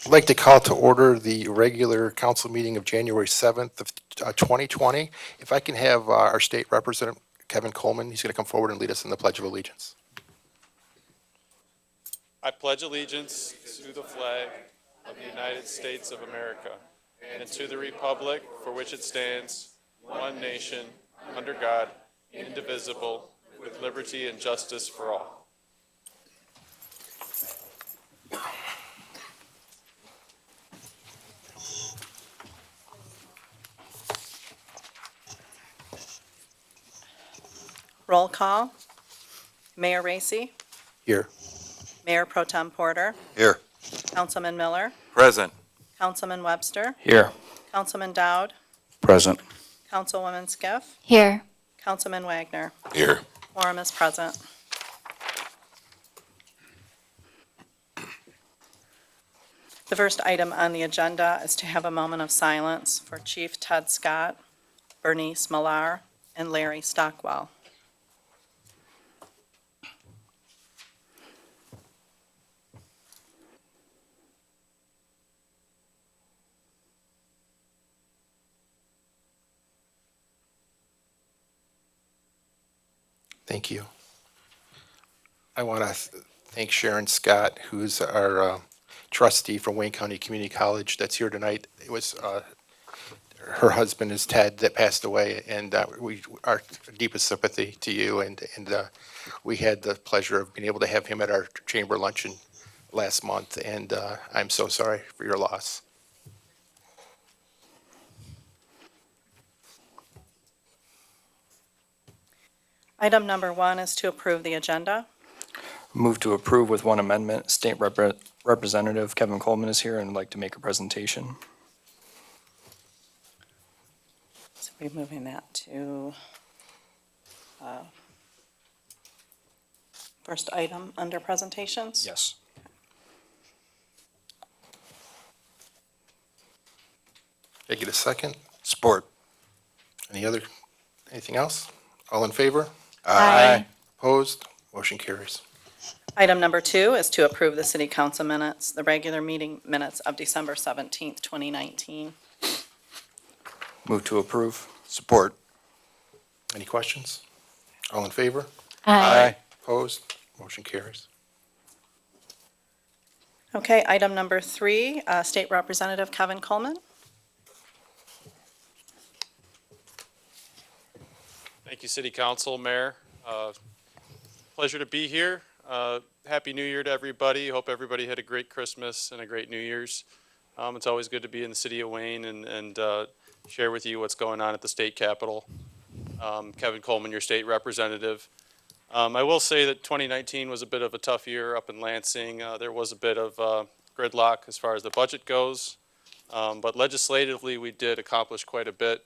I'd like to call to order the regular council meeting of January 7th of 2020. If I can have our state representative, Kevin Coleman, he's going to come forward and lead us in the Pledge of Allegiance. I pledge allegiance to the flag of the United States of America and to the republic for which it stands, one nation, under God, indivisible, with liberty and justice for all. Roll call. Mayor Racy, Here. Mayor Pro Tem Porter, Here. Councilman Miller, Present. Councilman Webster, Here. Councilman Dowd, Present. Councilwoman Skiff, Here. Councilman Wagner. Here. Quorum is present. The first item on the agenda is to have a moment of silence for Chief Ted Scott, Bernice Millar, and Larry Stockwell. Thank you. I want to thank Sharon Scott, who's our trustee from Wayne County Community College that's here tonight. It was her husband is Ted that passed away, and our deepest sympathy to you. And we had the pleasure of being able to have him at our chamber luncheon last month, and I'm so sorry for your loss. Item number 1 is to approve the agenda. Move to approve with one amendment. State Representative Kevin Coleman is here and would like to make a presentation. So we're moving that to first item under presentations. Yes. Can I get a second? Support. Anything else? All in favor? Aye. Opposed? Motion carries. Item number 2 is to approve the city council minutes, the regular meeting minutes of December 17th, 2019. Move to approve. Support. Any questions? All in favor? Aye. Opposed? Motion carries. Okay, item number 3, State Representative Kevin Coleman. Thank you, City Council, Mayor. Pleasure to be here. Happy New Year to everybody. Hope everybody had a great Christmas and a great New Year's. It's always good to be in the city of Wayne and share with you what's going on at the state capitol. Kevin Coleman, your state representative. I will say that 2019 was a bit of a tough year up in Lansing. There was a bit of gridlock as far as the budget goes, but legislatively we did accomplish quite a bit,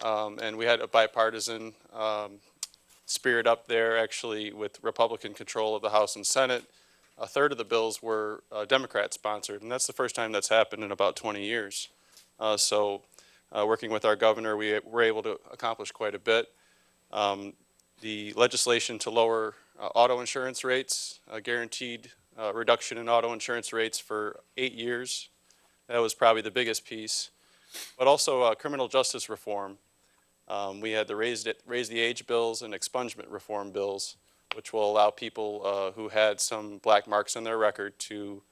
and we had a bipartisan spirit up there, actually, with Republican control of the House and Senate. A third of the bills were Democrat-sponsored, and that's the first time that's happened in about 20 years. So working with our governor, we were able to accomplish quite a bit. The legislation to lower auto insurance rates, a guaranteed reduction in auto insurance rates for 8 years. That was probably the biggest piece. But also criminal justice reform. We had the raise the age bills and expungement reform bills, which will allow people who had some black marks on their record to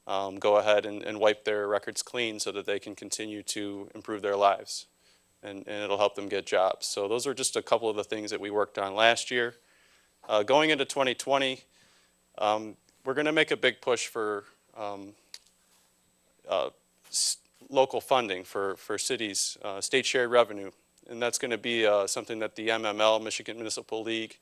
go ahead and wipe their records clean so that they can continue to improve their lives. And it'll help them get jobs. So those are just a couple of the things that we worked on last year. Going into 2020, we're going to make a big push for local funding for cities, state shared revenue. And that's going to be something that the MML, Michigan Municipal League,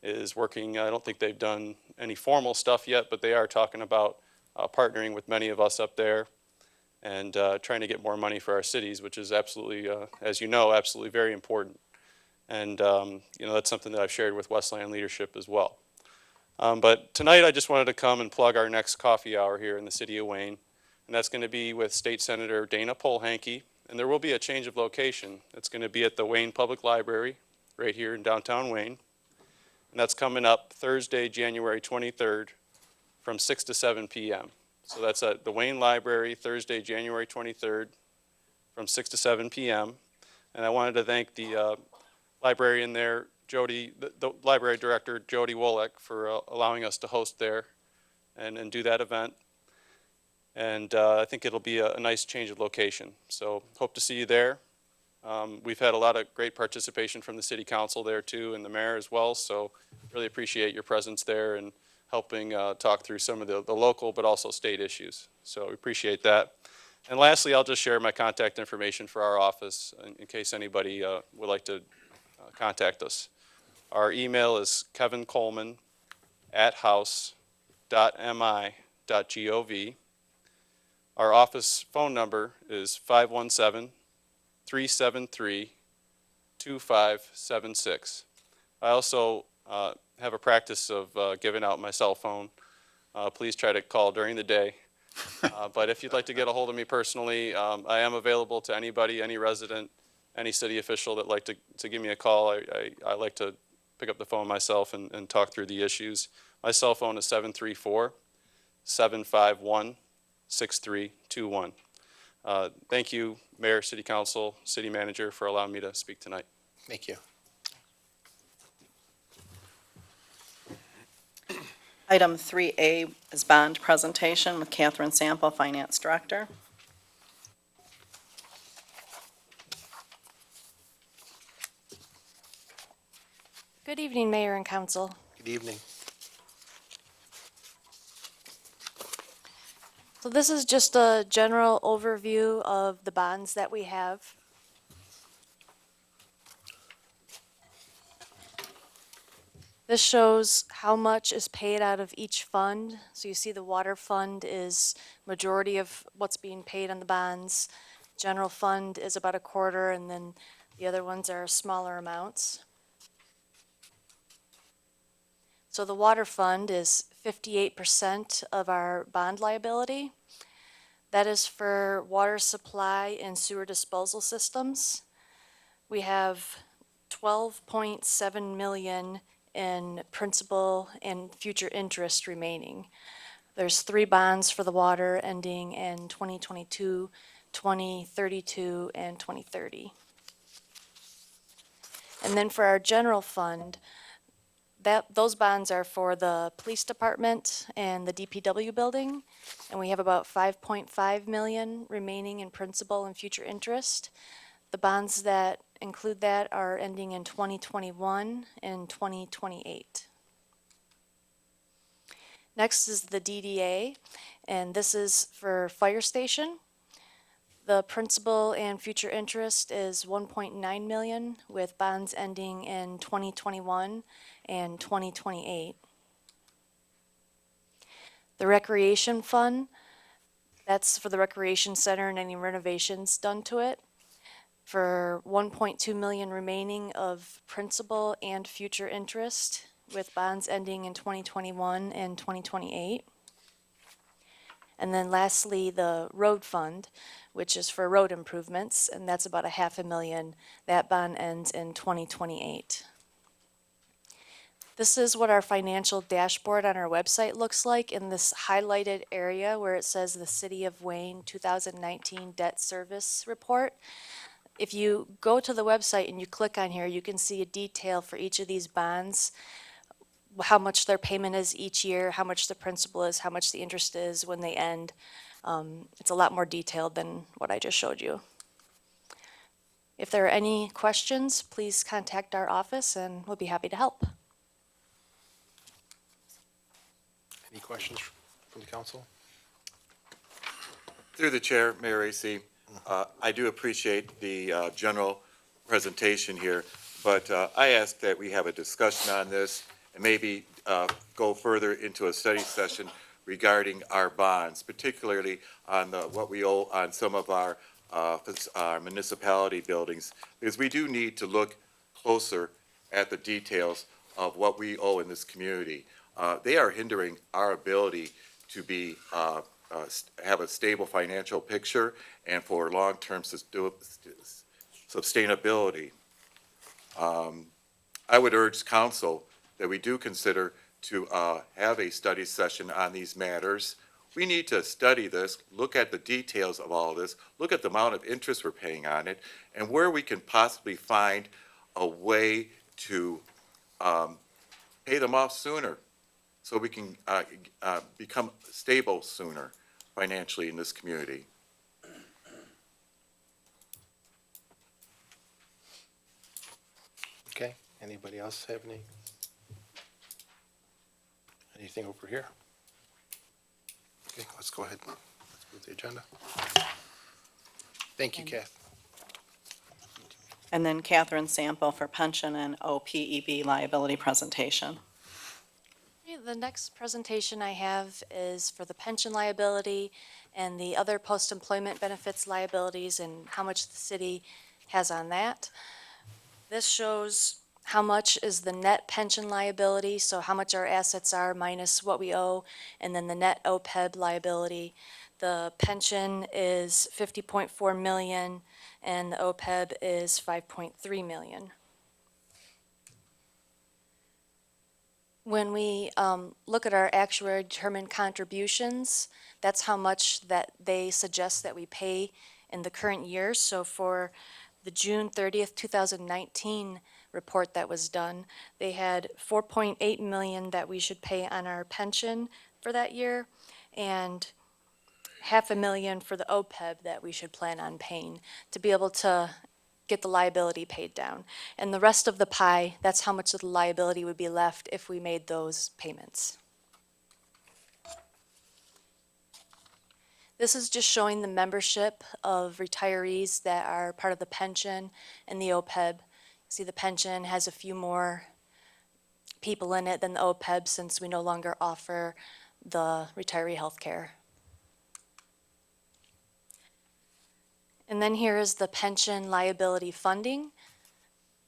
is working. I don't think they've done any formal stuff yet, but they are talking about partnering with many of us up there and trying to get more money for our cities, which is absolutely, as you know, absolutely very important. And that's something that I've shared with Westland leadership as well. But tonight I just wanted to come and plug our next coffee hour here in the city of Wayne. And that's going to be with State Senator Dana Polhanke. And there will be a change of location. It's going to be at the Wayne Public Library right here in downtown Wayne. And that's coming up Thursday, January 23rd from 6 to 7 p.m. So that's at the Wayne Library, Thursday, January 23rd, from 6 to 7 p.m. And I wanted to thank the librarian there, Jody, the library director, Jody Wolek, for allowing us to host there and do that event. And I think it'll be a nice change of location. So hope to see you there. We've had a lot of great participation from the city council there too, and the mayor as well. So really appreciate your presence there and helping talk through some of the local but also state issues. So we appreciate that. And lastly, I'll just share my contact information for our office in case anybody would like to contact us. Our email is kevincoleman@house.mi.gov. Our office phone number is 517-373-2576. I also have a practice of giving out my cell phone. Please try to call during the day. But if you'd like to get a hold of me personally, I am available to anybody, any resident, any city official that'd like to give me a call. I like to pick up the phone myself and talk through the issues. My cell phone is 734-751-6321. Thank you, Mayor, City Council, City Manager, for allowing me to speak tonight. Thank you. Item 3A is bond presentation with Catherine Sample, Finance Director. Good evening, Mayor and Council. Good evening. So this is just a general overview of the bonds that we have. This shows how much is paid out of each fund. So you see the water fund is majority of what's being paid on the bonds. General fund is about a quarter, and then the other ones are smaller amounts. So the water fund is 58% of our bond liability. That is for water supply and sewer disposal systems. We have 12.7 million in principal and future interest remaining. There's 3 bonds for the water ending in 2022, 2032, and 2030. And then for our general fund, those bonds are for the police department and the DPW building, and we have about 5.5 million remaining in principal and future interest. The bonds that include that are ending in 2021 and 2028. Next is the DDA, and this is for fire station. The principal and future interest is 1.9 million, with bonds ending in 2021 and 2028. The recreation fund, that's for the recreation center and any renovations done to it, for 1.2 million remaining of principal and future interest, with bonds ending in 2021 and 2028. And then lastly, the road fund, which is for road improvements, and that's about 500,000. That bond ends in 2028. This is what our financial dashboard on our website looks like in this highlighted area where it says the City of Wayne 2019 Debt Service Report. If you go to the website and you click on here, you can see a detail for each of these bonds, how much their payment is each year, how much the principal is, how much the interest is when they end. It's a lot more detailed than what I just showed you. If there are any questions, please contact our office and we'll be happy to help. Any questions from the council? Through the chair, Mayor Racy, I do appreciate the general presentation here, but I ask that we have a discussion on this and maybe go further into a study session regarding our bonds, particularly on what we owe on some of our municipality buildings, because we do need to look closer at the details of what we owe in this community. They are hindering our ability to be have a stable financial picture and for long-term sustainability. I would urge council that we do consider to have a study session on these matters We need to study this, look at the details of all of this, look at the amount of interest we're paying on it, and where we can possibly find a way to pay them off sooner, so we can become stable sooner financially in this community. Okay, anybody else have anything over here? Okay, let's go ahead. Let's move the agenda. Thank you, Kath. And then Catherine Sample for pension and OPEB liability presentation. Okay, the next presentation I have is for the pension liability and the other post-employment benefits liabilities and how much the city has on that. This shows how much is the net pension liability, so how much our assets are minus what we owe, and then the net OPEB liability. The pension is 50.4 million, and the OPEB is 5.3 million. When we look at our actuary determined contributions, that's how much that they suggest that we pay in the current year. So for the June 30th, 2019 report that was done, they had 4.8 million that we should pay on our pension for that year, and 500,000 for the OPEB that we should plan on paying to be able to get the liability paid down. And the rest of the pie, that's how much of the liability would be left if we made those payments. This is just showing the membership of retirees that are part of the pension and the OPEB. See, the pension has a few more people in it than the OPEB since we no longer offer the retiree health care. And then here is the pension liability funding.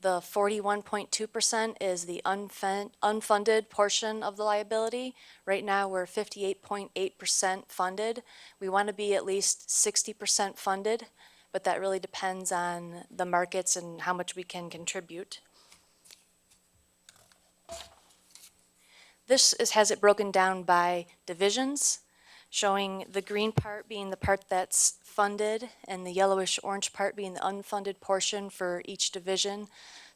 The 41.2% is the unfunded portion of the liability. Right now, we're 58.8% funded. We want to be at least 60% funded, but that really depends on the markets and how much we can contribute. This has it broken down by divisions, showing the green part being the part that's funded and the yellowish orange part being the unfunded portion for each division.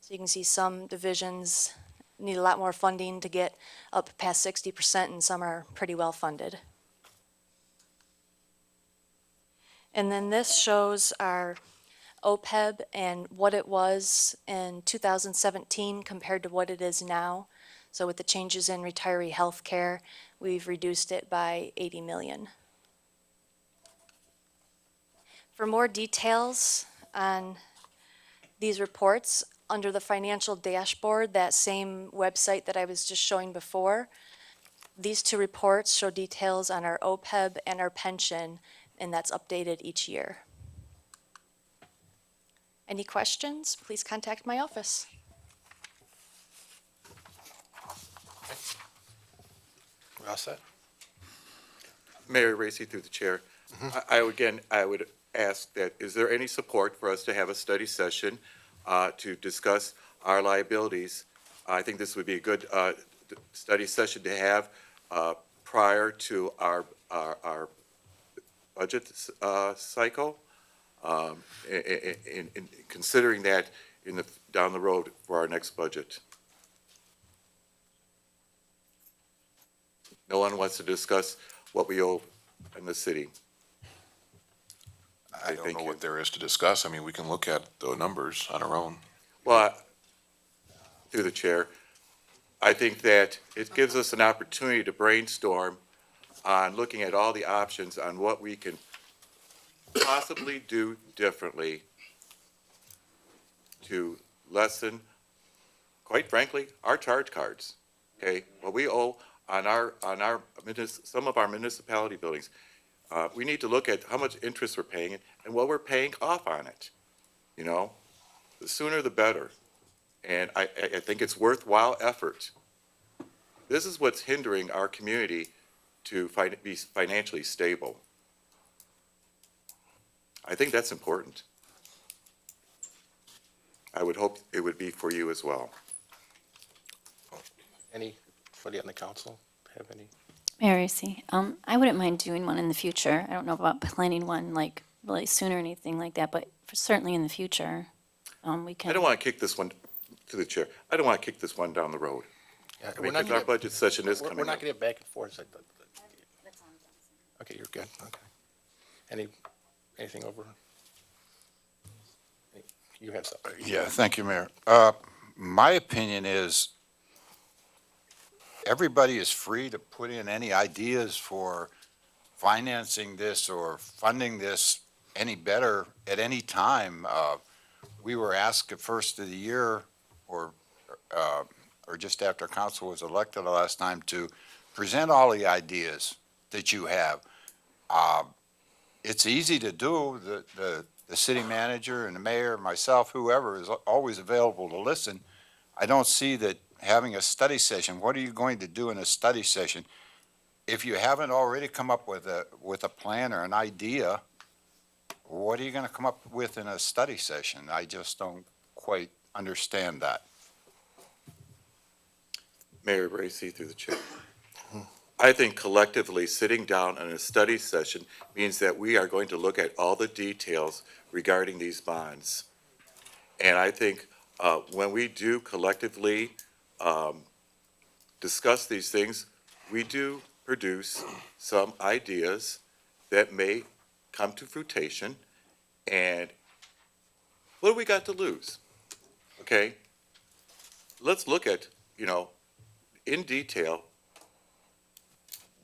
So you can see some divisions need a lot more funding to get up past 60%, and some are pretty well funded. And then this shows our OPEB and what it was in 2017 compared to what it is now. So with the changes in retiree health care, we've reduced it by 80 million. For more details on these reports, under the financial dashboard, that same website that I was just showing before, these two reports show details on our OPEB and our pension, and that's updated each year. Any questions? Please contact my office. We're all set? Mayor Racy, through the chair, I would ask that, is there any support for us to have a study session to discuss our liabilities? I think this would be a good study session to have prior to our budget cycle, in considering that down the road for our next budget. No one wants to discuss what we owe in the city. I don't Thank know you. what there is to discuss. I mean, we can look at the numbers on our own. Well, through the chair, I think that it gives us an opportunity to brainstorm on looking at all the options on what we can possibly do differently to lessen, quite frankly, our charge cards. Okay, what we owe on some of our municipality buildings. We need to look at how much interest we're paying and what we're paying off on it. You know, the sooner the better. And I think it's worthwhile effort. This is what's hindering our community to be financially stable. I think that's important. I would hope it would be for you as well. Anybody on the council have any? Mayor Racy, I wouldn't mind doing one in the future. I don't know about planning one like really soon or anything like that, but certainly in the future, we can. I don't want to kick this one to the chair. I don't want to kick this one down the road. Yeah, I mean, because our budget session is we're coming not up. gonna get back and forth. Okay, you're good, okay. Anything over? You have something? Yeah, thank you, Mayor. My opinion is everybody is free to put in any ideas for financing this or funding this any better at any time. We were asked at first of the year uh, or just after council was elected the last time to present all the ideas that you have. It's easy to do. The city manager and the mayor, myself, whoever is always available to listen. I don't see that having a study session, what are you going to do in a study session? If you haven't already come up with a plan or an idea, what are you going to come up with in a study session? I just don't quite understand that. Mayor Bracy through the chair. I think collectively, sitting down in a study session means that we are going to look at all the details regarding these bonds. And I think when we do collectively discuss these things, we do produce some ideas that may come to fruition. And what do we got to lose? Okay? Let's look at, in detail,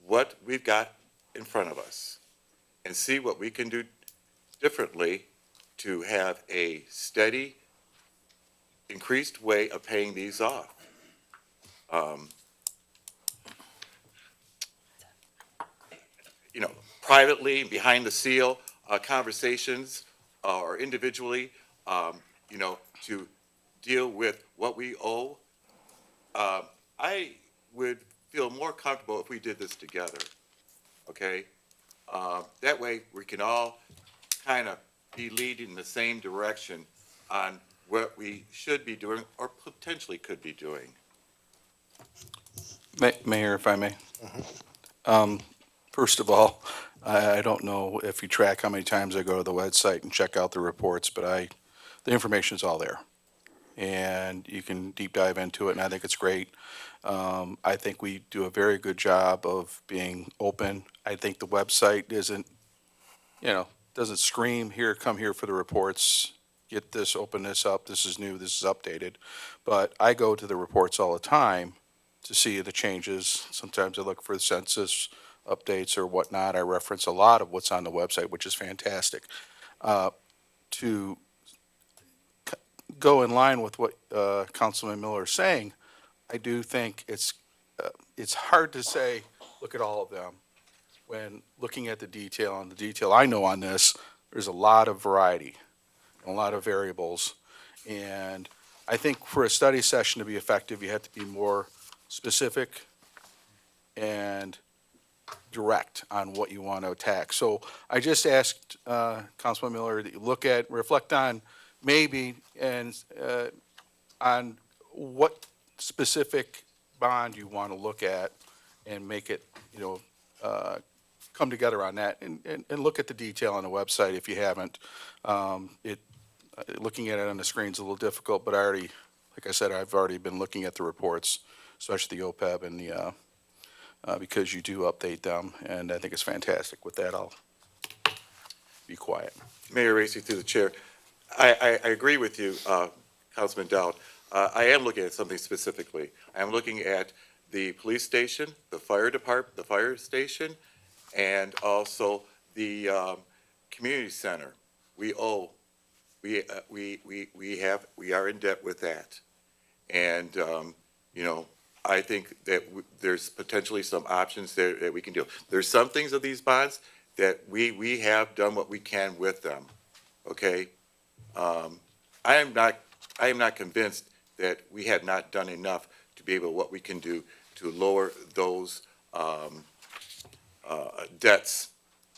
what we've got in front of us and see what we can do differently to have a steady, increased way of paying these off. Privately, behind the seal, conversations, or individually, to deal with what we owe. I would feel more comfortable if we did this together, okay? That way, we can all kind of be leading the same direction on what we should be doing or potentially could be doing. Mayor, if I may. First of all, I don't know if you track how many times I go to the website and check out the reports, but the information's all there. And you can deep dive into it, and I think it's great. I think we do a very good job of being open. I think the website doesn't scream, come here for the reports, get this, open this up, this is new, this is updated. But I go to the reports all the time to see the changes. Sometimes I look for the census updates or whatnot. I reference a lot of what's on the website, which is fantastic. To go in line with what Councilman Miller is saying, I do think it's hard to say, look at all of them, when looking at the detail, and the detail I know on this, there's a lot of variety, a lot of variables. And I think for a study session to be effective, you have to be more specific and direct on what you want to attack. So I just asked Councilman Miller that you reflect on maybe on what specific bond you want to look at and make it, come together on that and look at the detail on the website if you haven't. Looking at it on the screen is a little difficult, but like I said, I've already been looking at the reports, especially the OPEB and because you do update them, and I think it's fantastic. With that, I'll be quiet. Mayor Racy through the chair. I agree with you, Councilman Dowd. I am looking at something specifically. I am looking at the police station, the fire department, the fire station, and also the community center. We are in debt with that. And, I think that there's potentially some options there that we can do. There's some things of these bonds that we have done what we can with them, okay? I am not convinced that we have not done enough to be able, what we can do to lower those debts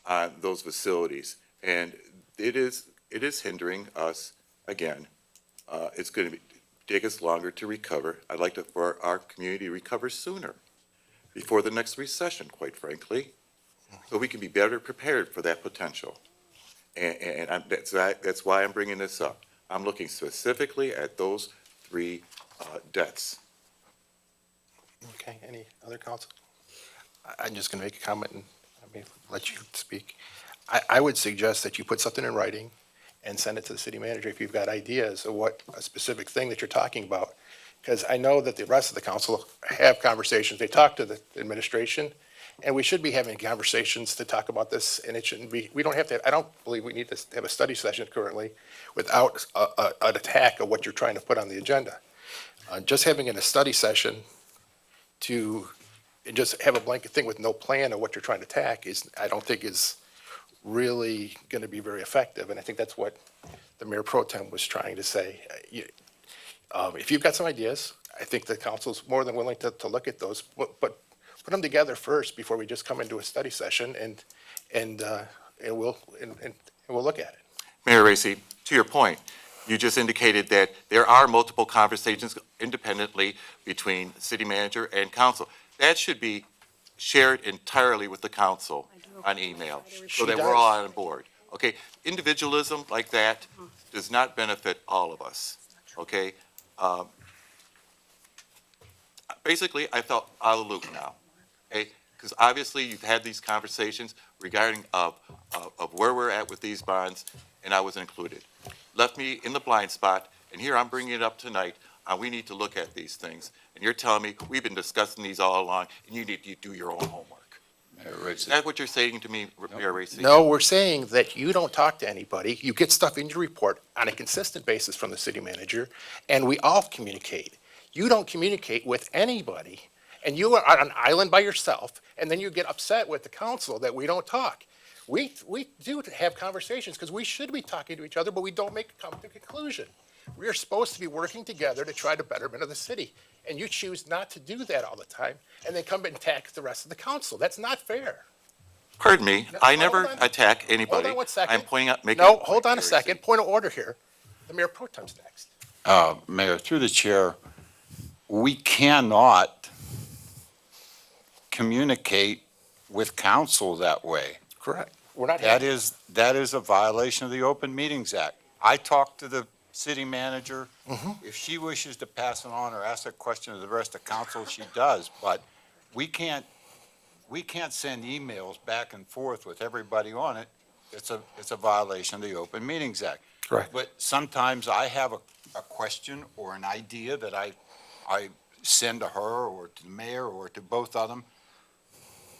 on those facilities. And it is hindering us again. It's going to take us longer to recover. I'd like for our community to recover sooner before the next recession, quite frankly, so we can be better prepared for that potential. That's why I'm bringing this up. I'm looking specifically at those three debts. Okay, any other council? I'm just going to make a comment and let you speak. I would suggest that you put something in writing and send it to the city manager if you've got ideas of what a specific thing that you're talking about. Because I know that the rest of the council have conversations, they talk to the administration, and we should be having conversations to talk about this, and it shouldn't be, we don't have to, I don't believe we need to have a study session currently without an attack of what you're trying to put on the agenda. Just having a study session to just have a blanket thing with no plan of what you're trying to attack is, I don't think is really going to be very effective, and I think that's what the Mayor Pro Tem was trying to say. If you've got some ideas, I think the council's more than willing to look at those, but put them together first before we just come into a study session and we'll look at it. Mayor Racy, to your point, you just indicated that there are multiple conversations independently between city manager and council. That should be shared entirely with the council on email, so that we're all on board. Okay, individualism like that does not benefit all of us, okay? Basically, I felt out of the loop now, okay? Because obviously you've had these conversations regarding of where we're at with these bonds, and I wasn't included. Left me in the blind spot, and here I'm bringing it up tonight. We need to look at these things, and you're telling me we've been discussing these all along, and you need to do your own homework. Is that what you're saying to me, Mayor Racy? No, we're saying that you don't talk to anybody. You get stuff in your report on a consistent basis from the city manager, and we all communicate. You don't communicate with anybody, and you are on an island by yourself, and then you get upset with the council that we don't talk. We do have conversations because we should be talking to each other, but we don't come to a conclusion. We are supposed to be working together to try the betterment of the city, and you choose not to do that all the time, and then come and attack the rest of the council. That's not fair. Pardon me, No, I hold never on. attack anybody. Hold on 1 second. I'm pointing out, making. No, point, hold on a Mayor second. Racy. Point of order here. The Mayor Pro Tem's next. Mayor, through the chair, we cannot communicate with council that way. Correct. We're not That having. that is a violation of the Open Meetings Act. I talked to the city manager. If she wishes to pass it on or ask a question to the rest of council, she does, but we can't send emails back and forth with everybody on it. It's a violation of the Open Meetings Act. Correct. But sometimes I have a question or an idea that I send to her or to the mayor or to both of them,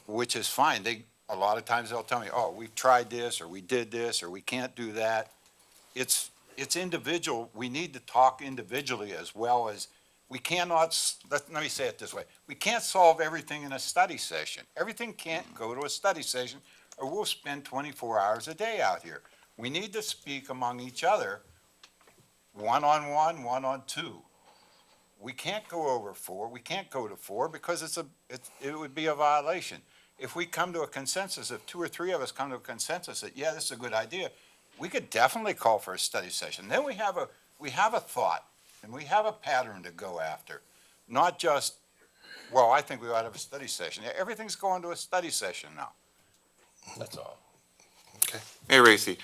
which is fine. A lot of times they'll tell me, oh, we've tried this, or we did this, or we can't do that. It's individual. We need to talk individually as well as, we cannot, let me say it this way. We can't solve everything in a study session. Everything can't go to a study session, or we'll spend 24 hours a day out here. We need to speak among each other, one-on-one, one-on-two. We can't go over four. We can't go to four because it would be a violation. If we come to a consensus, if two or three of us come to a consensus that, yeah, this is a good idea, we could definitely call for a study session. Then we have a thought, and we have a pattern to go after. Not just, well, I think we ought to have a study session. Everything's going to a study session now. That's all. Mayor Racy,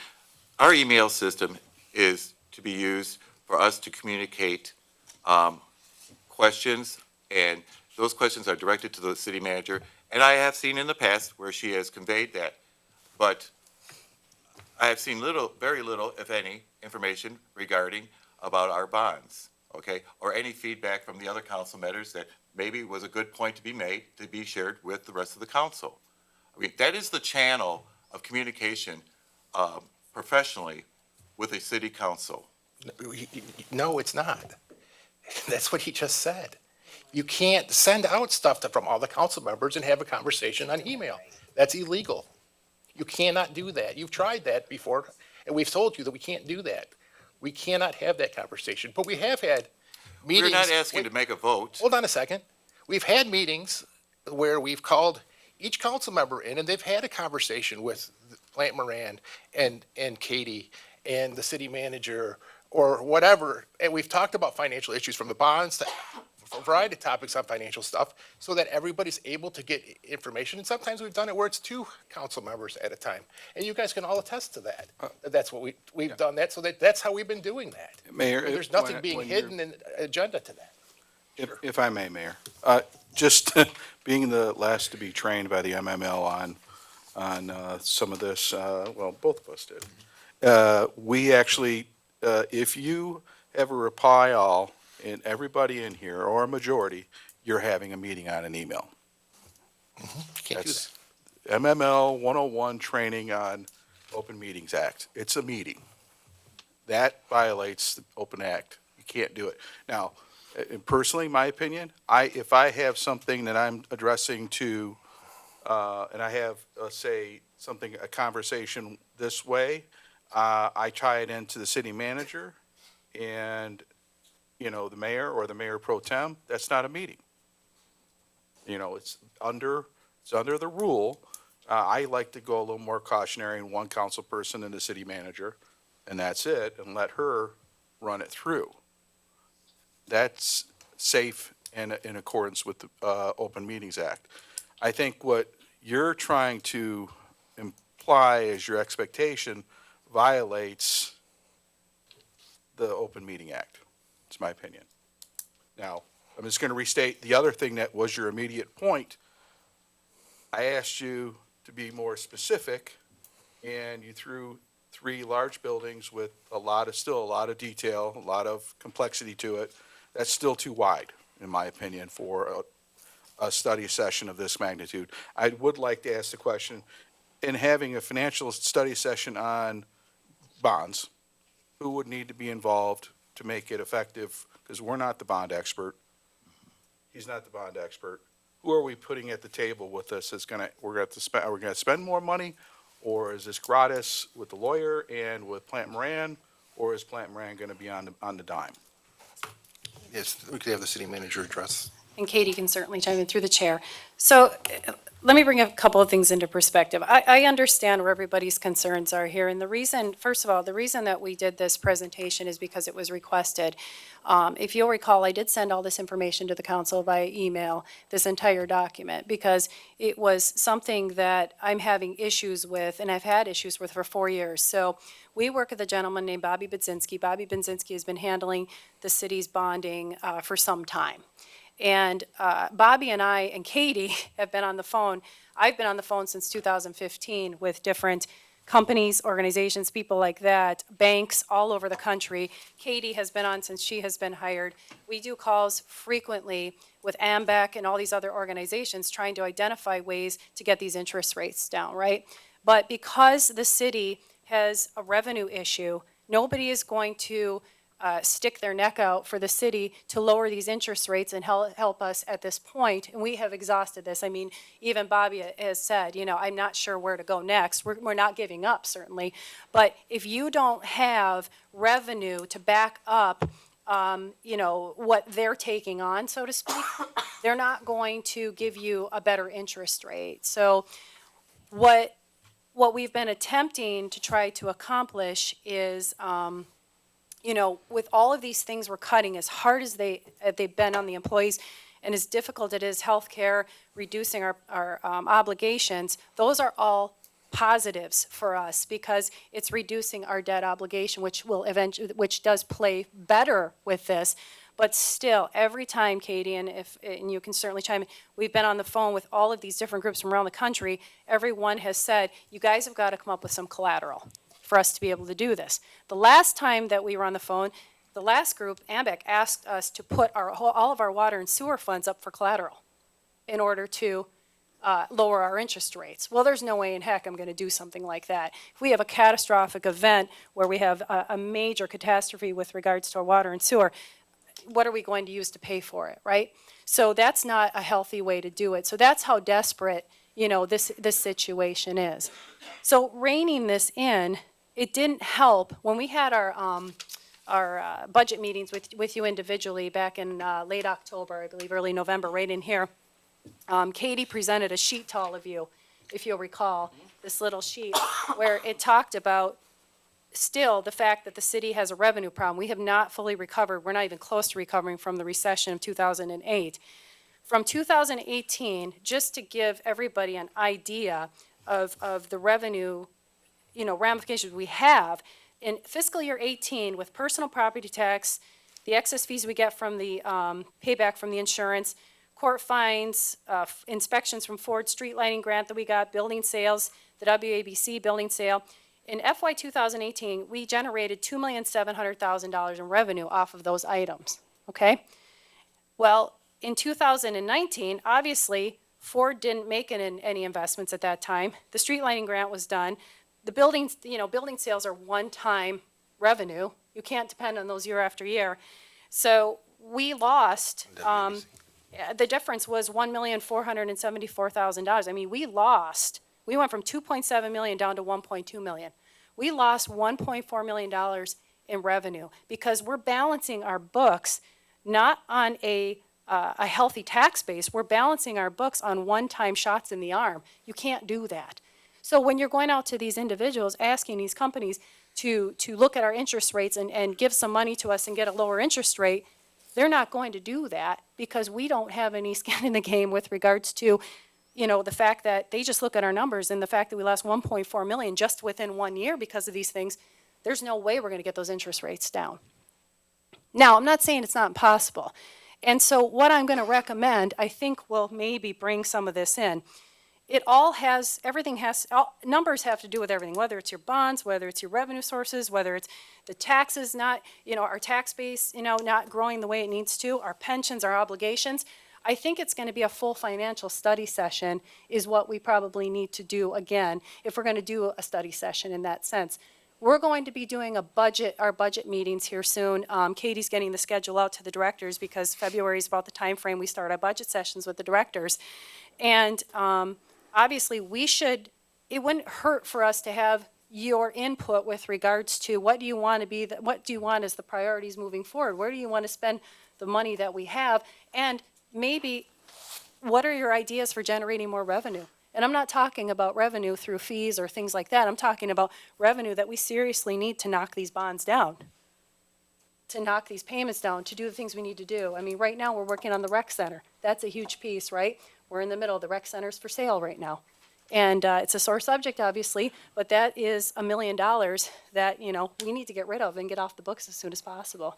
our email system is to be used for us to communicate questions, and those questions are directed to the city manager. And I have seen in the past where she has conveyed that, but I have seen very little, if any, information regarding about our bonds, okay? Or any feedback from the other council members that maybe was a good point to be made, to be shared with the rest of the council. I mean, that is the channel of communication professionally with a city council. No, it's not. That's what he just said. You can't send out stuff from all the council members and have a conversation on email. That's illegal. You cannot do that. You've tried that before, and we've told you that we can't do that. We cannot have that conversation, but we have had meetings. We're not asking to make a vote. Hold on a second. We've had meetings where we've called each council member in, and they've had a conversation with Plant Moran and Katie and the city manager or whatever, and we've talked about financial issues from the bonds a variety of topics on financial stuff so that everybody's able to get information. And sometimes we've done it where it's 2 council members at a time. And you guys can all attest to that. That's what we've done that, so that's how we've been doing that. Mayor, There's nothing when- being when you're- hidden in agenda to that. If I may, Mayor, just being the last to be trained by the MML on some of this, well, both of us did. We actually, if you have a reply all, and everybody in here, or a majority, you're having a meeting on an email. You can't do that. That's MML 101 training on Open Meetings Act. It's a meeting. That violates the Open Act. You can't do it. Now, personally, my opinion, if I have something that I'm addressing to, and I have, say, a conversation this way, I tie it into the city manager and, the mayor or the mayor pro tem. That's not a meeting. It's under the rule. I like to go a little more cautionary in one council person and the city manager, and that's it, and let her run it through. That's safe and in accordance with the Open Meetings Act. I think what you're trying to imply as your expectation violates the Open Meeting Act. It's my opinion. Now, I'm just going to restate the other thing that was your immediate point. I asked you to be more specific, and you threw 3 large buildings with still a lot of detail, a lot of complexity to it. That's still too wide, in my opinion, for a study session of this magnitude. I would like to ask the question, in having a financial study session on bonds, who would need to be involved to make it effective? Because we're not the bond expert. He's not the bond expert. Who are we putting at the table with us we're going to spend more money? Or is this gratis with the lawyer and with Plant Moran? Or is Plant Moran going to be on the dime? Yes, we could have the city manager address. And Katie can certainly chime in through the chair. So let me bring a couple of things into perspective. I understand where everybody's concerns are here. And the reason, first of all, the reason that we did this presentation is because it was requested. If you'll recall, I did send all this information to the council via email, this entire document, because it was something that I'm having issues with, and I've had issues with for 4 years. So we work with a gentleman named Bobby Budzinski. Bobby Budzinski has been handling the city's bonding for some time. And Bobby and I and Katie have been on the phone. I've been on the phone since 2015 with different companies, organizations, people like that, banks all over the country. Katie has been on since she has been hired. We do calls frequently with AMBEC and all these other organizations trying to identify ways to get these interest rates down, right? But because the city has a revenue issue, nobody is going to stick their neck out for the city to lower these interest rates and help us at this point. And we have exhausted this. I mean, even Bobby has said, I'm not sure where to go next. We're not giving up, certainly. But if you don't have revenue to back up, what they're taking on, so to speak, they're not going to give you a better interest rate. So what we've been attempting to try to accomplish is, with all of these things we're cutting, as hard as they've been on the employees, and as difficult it is, healthcare, reducing our obligations, those are all positives for us because it's reducing our debt obligation, which does play better with this. But still, every time, Katie, and you can certainly chime in, we've been on the phone with all of these different groups from around the country. Everyone has said, you guys have got to come up with some collateral for us to be able to do this. The last time that we were on the phone, the last group, AMBEC, asked us to put all of our water and sewer funds up for collateral in order to lower our interest rates. Well, there's no way in heck I'm going to do something like that. If we have a catastrophic event where we have a major catastrophe with regards to our water and sewer, what are we going to use to pay for it, right? So that's not a healthy way to do it. So that's how desperate, this situation is. So reining this in, it didn't help. When we had our budget meetings with you individually back in late October, I believe early November, right in here, Katie presented a sheet to all of you, if you'll recall, this little sheet where it talked about still, the fact that the city has a revenue problem, we have not fully recovered, we're not even close to recovering from the recession of 2008. From 2018, just to give everybody an idea of the revenue, ramifications we have, in fiscal year 18, with personal property tax, the excess fees we get from the payback from the insurance, court fines, inspections from Ford Street Lighting Grant that we got, building sales, the WABC building sale. In FY 2018, we generated $2,700,000 in revenue off of those items, okay? Well, in 2019, obviously, Ford didn't make any investments at that time. The street lighting grant was done. The buildings, building sales are one-time revenue. You can't depend on those year after year. So we lost, the difference was $1,474,000. I mean, we went from 2.7 million down to 1.2 million. We lost $1.4 million in revenue because we're balancing our books not on a healthy tax base. We're balancing our books on one-time shots in the arm. You can't do that. So when you're going out to these individuals, asking these companies to look at our interest rates and give some money to us and get a lower interest rate, they're not going to do that because we don't have any skin in the game with regards to, the fact that they just look at our numbers and the fact that we lost 1.4 million just within 1 year because of these things. There's no way we're going to get those interest rates down. Now, I'm not saying it's not possible. And so what I'm going to recommend, I think will maybe bring some of this in. Numbers have to do with everything, whether it's your bonds, whether it's your revenue sources, whether it's the taxes not, our tax base, not growing the way it needs to, our pensions, our obligations. I think it's going to be a full financial study session is what we probably need to do again, if we're going to do a study session in that sense. We're going to be doing our budget meetings here soon. Katie's getting the schedule out to the directors because February is about the time frame we start our budget sessions with the directors. And obviously, it wouldn't hurt for us to have your input with regards to what do you want as the priorities moving forward? Where do you want to spend the money that we have? And maybe, what are your ideas for generating more revenue? And I'm not talking about revenue through fees or things like that. I'm talking about revenue that we seriously need to knock these bonds down, to knock these payments down, to do the things we need to do. I mean, right now, we're working on the rec center. That's a huge piece, right? We're in the middle of the rec center's for sale right now. And it's a sore subject, obviously, but that is $1 million that, we need to get rid of and get off the books as soon as possible.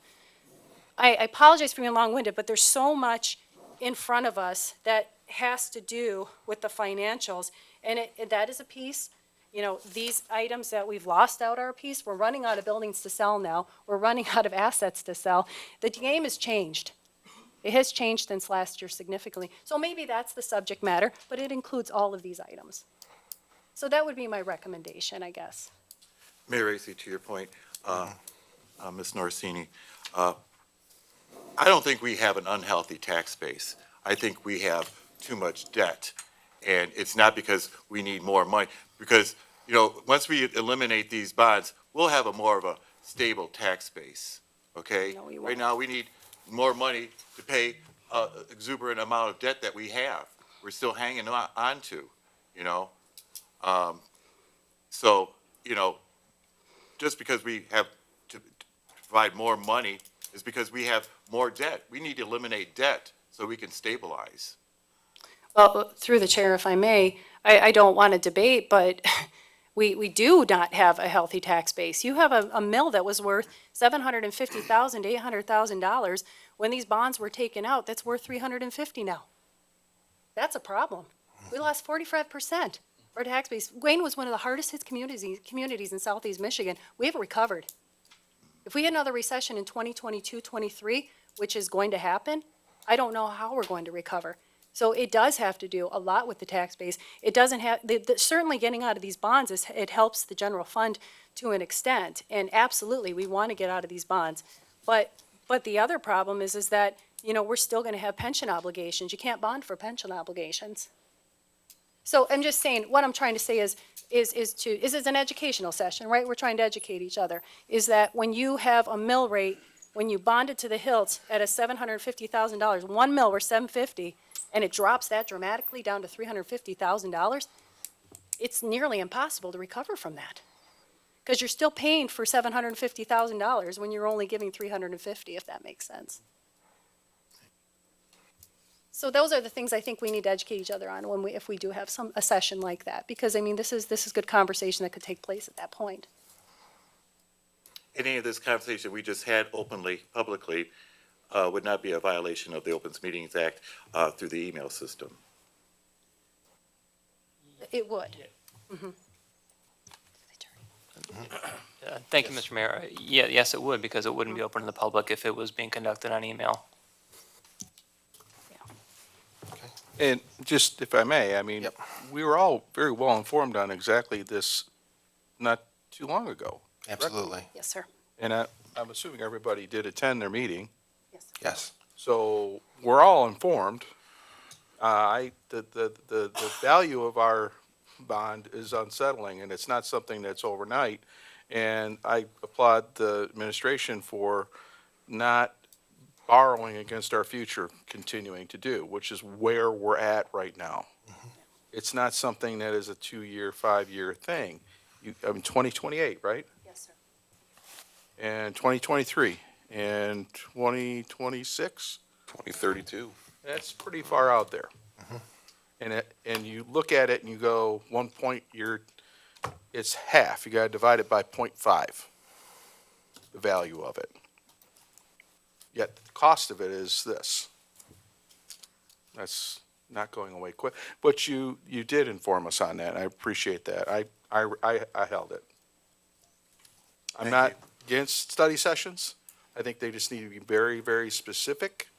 I apologize for being long-winded, but there's so much in front of us that has to do with the financials, and that is a piece. These items that we've lost out are a piece. We're running out of buildings to sell now. We're running out of assets to sell. The game has changed. It has changed since last year significantly. So maybe that's the subject matter, but it includes all of these items. So that would be my recommendation, I guess. Mayor Racy, to your point, Ms. Norsini, I don't think we have an unhealthy tax base. I think we have too much debt. And it's not because we need more money, because, once we eliminate these bonds, we'll have more of a stable tax base, okay? No, we won't. Right now, we need more money to pay exuberant amount of debt that we have. We're still hanging on to, So, just because we have to provide more money is because we have more debt. We need to eliminate debt so we can stabilize. Well, through the chair, if I may, I don't want to debate, but we do not have a healthy tax base. You have a mill that was worth $750,000 to $800,000. When these bonds were taken out, that's worth $350,000 now. That's a problem. We lost 45% of our tax base. Wayne was one of the hardest hit communities in Southeast Michigan. We haven't recovered. If we had another recession in 2022, 23, which is going to happen, I don't know how we're going to recover. So it does have to do a lot with the tax base. It doesn't have, certainly getting out of these bonds, it helps the general fund to an extent. And absolutely, we want to get out of these bonds. But the other problem is that, we're still going to have pension obligations. You can't bond for pension obligations. So I'm just saying, what I'm trying to say is an educational session, right? We're trying to educate each other. Is that when you have a mill rate, when you bond it to the hilt at a $750,000, one mill, we're $750,000, and it drops that dramatically down to $350,000, it's nearly impossible to recover from that. Because you're still paying for $750,000 when you're only giving 350, if that makes sense. So those are the things I think we need to educate each other on if we do have a session like that. Because, I mean, this is good conversation that could take place at that point. Any of this conversation we just had openly, publicly, would not be a violation of the Open Meetings Act through the email system. It would. Thank you, Mr. Mayor. Yeah, yes, it would, because it wouldn't be open to the public if it was being conducted on email. And just, if I may, I mean, Yep. we were all very well informed on exactly this not too long ago. Absolutely. Yes, sir. And I'm assuming everybody did attend their meeting. Yes. So we're all informed. The value of our bond is unsettling, and it's not something that's overnight. And I applaud the administration for not borrowing against our future, continuing to do, which is where we're at right now. It's not something that is a 2-year, 5-year thing. I mean, 2028, right? Yes, sir. And 2023, and 2026? 2032. That's pretty far out there. And you look at it and you go, 1 point, it's half. You gotta divide it by 0.5, the value of it. Yet the cost of it is this. That's not going away quick. But you did inform us on that, and I appreciate that. I held it. I'm not against study sessions. I think they just need to be very, very specific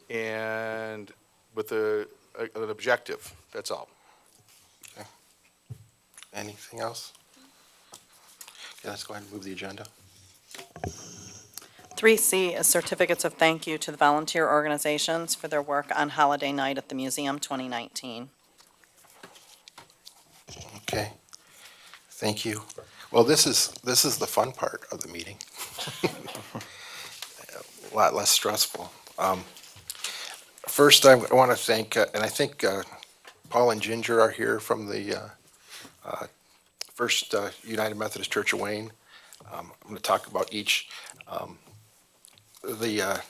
and with an objective, that's all. Anything else? Okay, let's go ahead and move the agenda. 3C is certificates of thank you to the volunteer organizations for their work on Holiday Night at the Museum 2019. Okay, thank you. Well, this is the fun part of the meeting. A lot less stressful. First, I want to thank, and I think Paul and Ginger are here from the First United Methodist Church of Wayne. I'm going to talk about each. The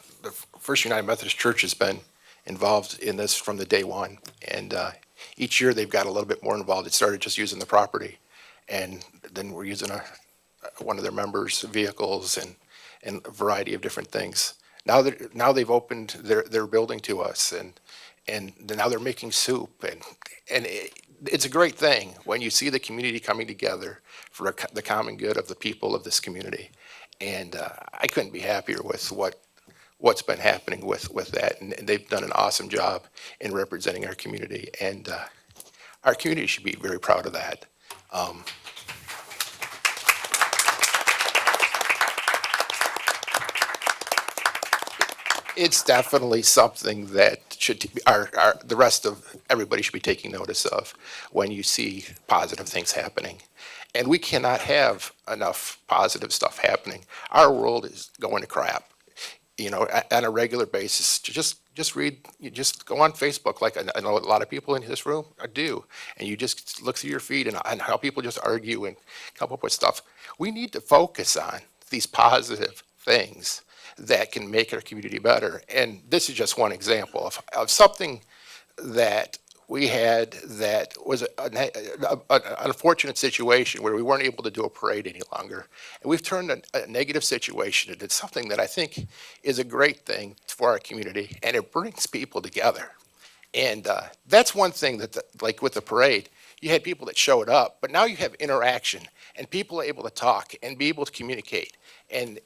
First United Methodist Church has been involved in this from the day one, and each year they've got a little bit more involved. It started just using the property, and then we're using one of their members' vehicles and a variety of different things. Now they've opened their building to us, and now they're making soup, and it's a great thing when you see the community coming together for the common good of the people of this community. And I couldn't be happier with what's been happening with that. And they've done an awesome job in representing our community. And our community should be very proud of that. It's definitely something that the rest of everybody should be taking notice of when you see positive things happening. And we cannot have enough positive stuff happening. Our world is going to crap, on a regular basis. Just read, you just go on Facebook, like I know a lot of people in this room do, and you just look through your feed and how people just argue and come up with stuff. We need to focus on these positive things that can make our community better. And this is just one example of something that we had that was an unfortunate situation where we weren't able to do a parade any longer. And we've turned a negative situation into something that I think is a great thing for our community, and it brings people together. And that's one thing that, like with the parade, you had people that showed up, but now you have interaction, and people are able to talk and be able to communicate. And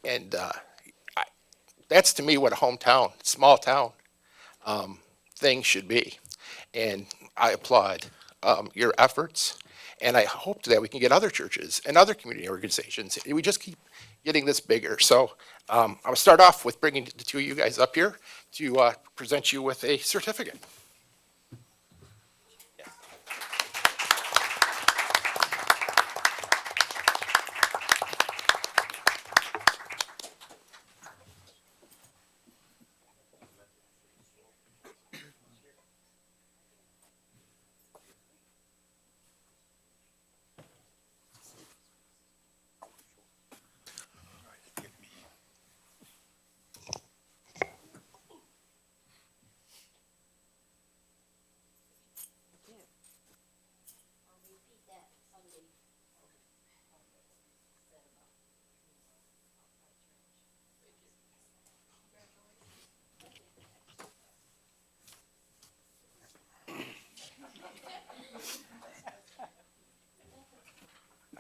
that's to me what a hometown, small town thing should be. And I applaud your efforts, and I hope that we can get other churches and other community organizations. We just keep getting this bigger. So I'll start off with bringing the two of you guys up here to present you with a certificate.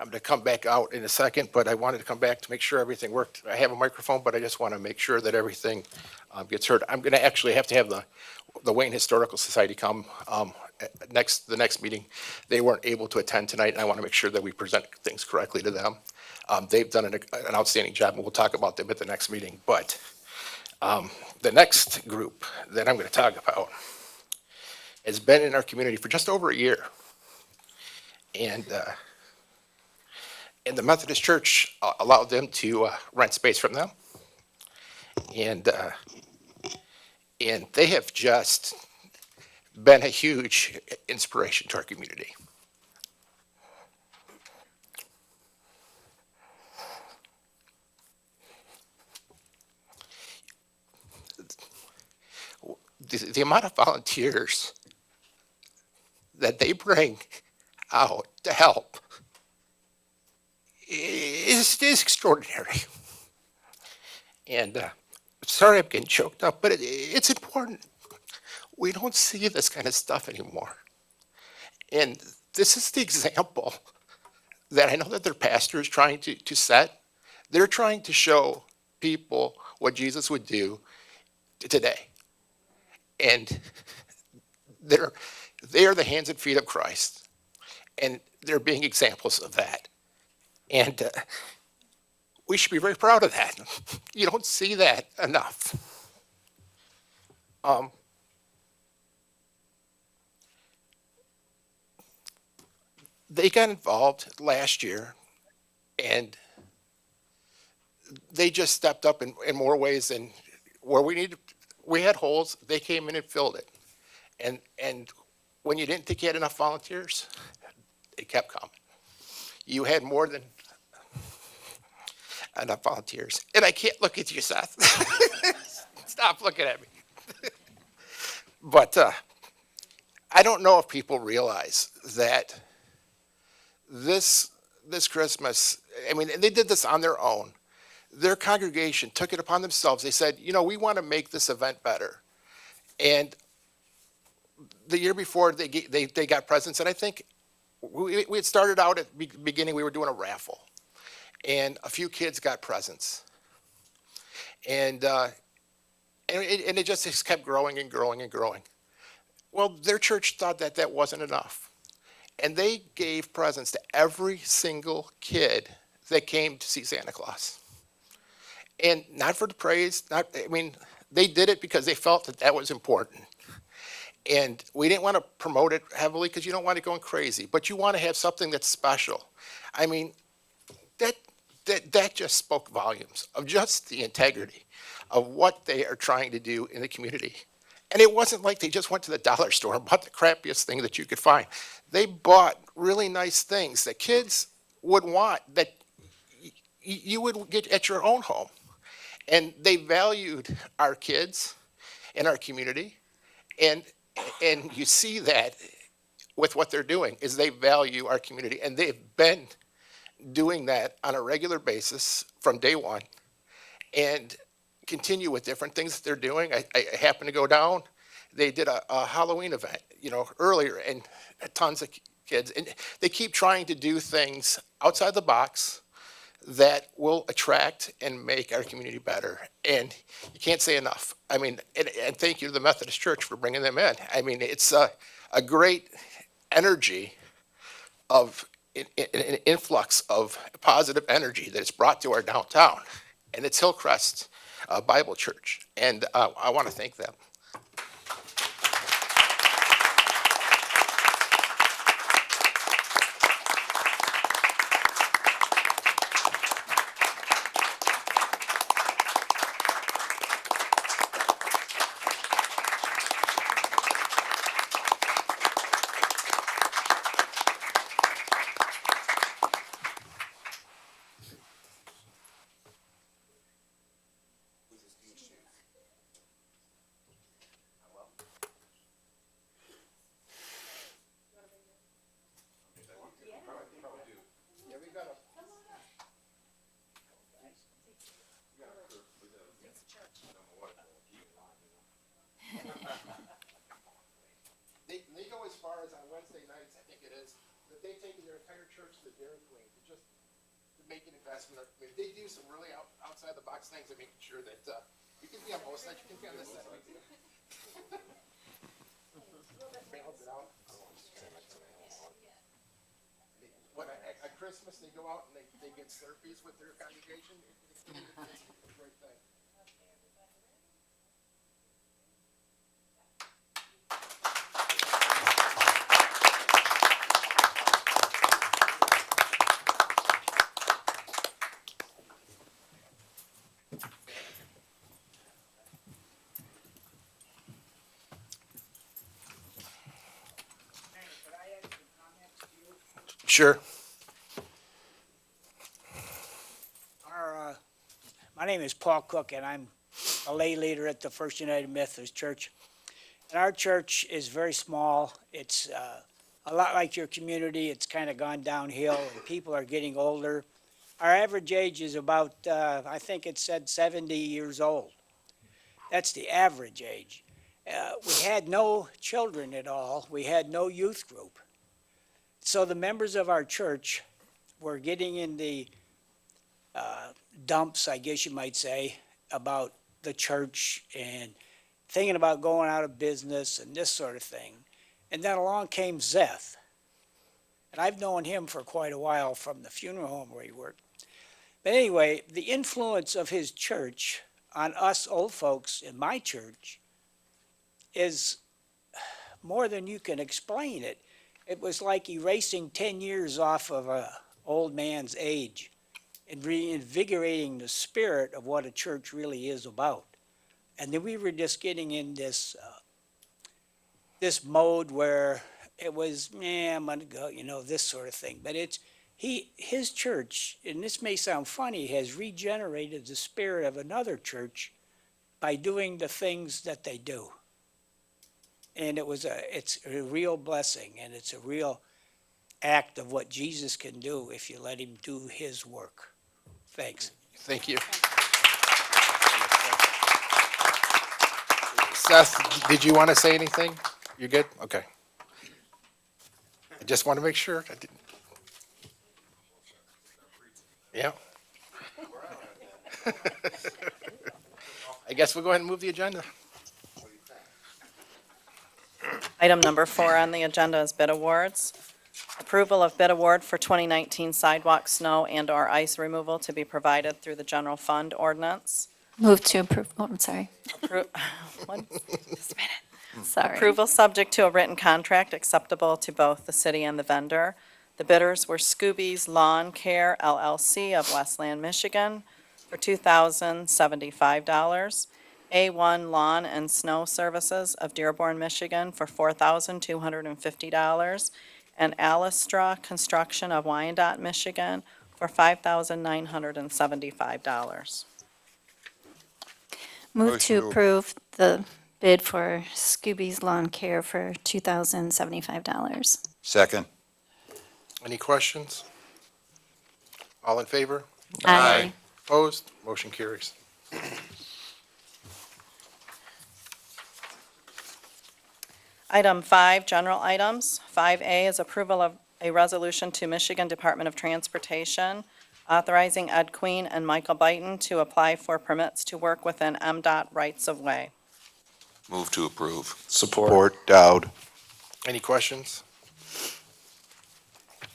I'm gonna come back out in a second, but I wanted to come back to make sure everything worked. I have a microphone, but I just want to make sure that everything gets heard. I'm gonna actually have to have the Wayne Historical Society come the next meeting. They weren't able to attend tonight, and I want to make sure that we present things correctly to them. They've done an outstanding job, and we'll talk about them at the next meeting. But the next group that I'm going to talk about has been in our community for just over a year. And the Methodist Church allowed them to rent space from them. And they have just been a huge inspiration to our community. The amount of volunteers that they bring out to help is extraordinary. And sorry I'm getting choked up, but it's important. We don't see this kind of stuff anymore. And this is the example that I know that their pastor is trying to set. They're trying to show people what Jesus would do today. And they are the hands and feet of Christ. And they're being examples of that. And we should be very proud of that. You don't see that enough. They got involved last year, and they just stepped up in more ways than where we had holes, they came in and filled it. And when you didn't think you had enough volunteers, they kept coming. You had more than enough volunteers. And I can't look at you, Seth. Stop looking at me. But I don't know if people realize that this Christmas, I mean, they did this on their own. Their congregation took it upon themselves. They said, we want to make this event better. And the year before, they got presents, and I think we had started out at the beginning, we were doing a raffle, and a few kids got presents. And it just kept growing and growing and growing. Well, their church thought that wasn't enough. And they gave presents to every single kid that came to see Santa Claus. And not for the praise, they did it because they felt that was important. And we didn't want to promote it heavily because you don't want it going crazy, but you want to have something that's special. I mean, that just spoke volumes of just the integrity of what they are trying to do in the community. And it wasn't like they just went to the dollar store and bought the crappiest thing that you could find. They bought really nice things that kids would want, that you would get at your own home. And they valued our kids in our community. And you see that with what they're doing, is they value our community. And they've been doing that on a regular basis from day one, and continue with different things that they're doing. I happened to go down. They did a Halloween event, earlier, and tons of kids. And they keep trying to do things outside the box that will attract and make our community better. And you can't say enough. I mean, and thank you to the Methodist Church for bringing them in. I mean, it's a great energy of an influx of positive energy that is brought to our downtown. And it's Hillcrest Bible Church. And I want to thank them. They go as far as on Wednesday nights, I think it is, that they take their entire church to the Dairy Queen to just make an investment, I mean, they do some really outside the box things and making sure that, you can be on both sides, you can be on this side. Balance it out. When at Christmas, they go out and they get Slurpees with their congregation. It's a great thing. Sure. My name is Paul Cook, and I'm a lay leader at the First United Methodist Church. And our church is very small. It's a lot like your community. It's kind of gone downhill, and people are getting older. Our average age is about, I think it said 70 years old. That's the average age. We had no children at all. We had no youth group. So the members of our church were getting in the dumps, I guess you might say, about the church and thinking about going out of business and this sort of thing. And then along came Zeth. And I've known him for quite a while from the funeral home where he worked. But anyway, the influence of his church on us old folks in my church is more than you can explain it. It was like erasing 10 years off of an old man's age and reinvigorating the spirit of what a church really is about. And then we were just getting in this this mode where it was, I'm gonna go, this sort of thing. But his church, and this may sound funny, has regenerated the spirit of another church by doing the things that they do. And it's a real blessing, and it's a real act of what Jesus can do if you let him do his work. Thanks. Thank you. Seth, did you want to say anything? You good? Okay. I just want to make sure. Yeah. I guess we'll go ahead and move the agenda. Item number 4 on the agenda is bid awards. Approval of bid award for 2019 sidewalk snow and/or ice removal to be provided through the general fund ordinance. Move to approve, oh, I'm sorry. One- Sorry. Approval subject to a written contract acceptable to both the city and the vendor. The bidders were Scooby's Lawn Care LLC of Westland, Michigan for $2,075. A1 Lawn and Snow Services of Dearborn, Michigan for $4,250. And Alistra Construction of Wyandotte, Michigan for $5,975. Move Motion to to- approve the bid for Scooby's Lawn Care for $2,075. Second. Any questions? All in favor? Aye. Opposed? Motion carries. Item 5, general items. 5A is approval of a resolution to Michigan Department of Transportation authorizing Ed Queen and Michael Byton to apply for permits to work within MDOT rights-of-way. Move to approve. Support Dowd. Any questions?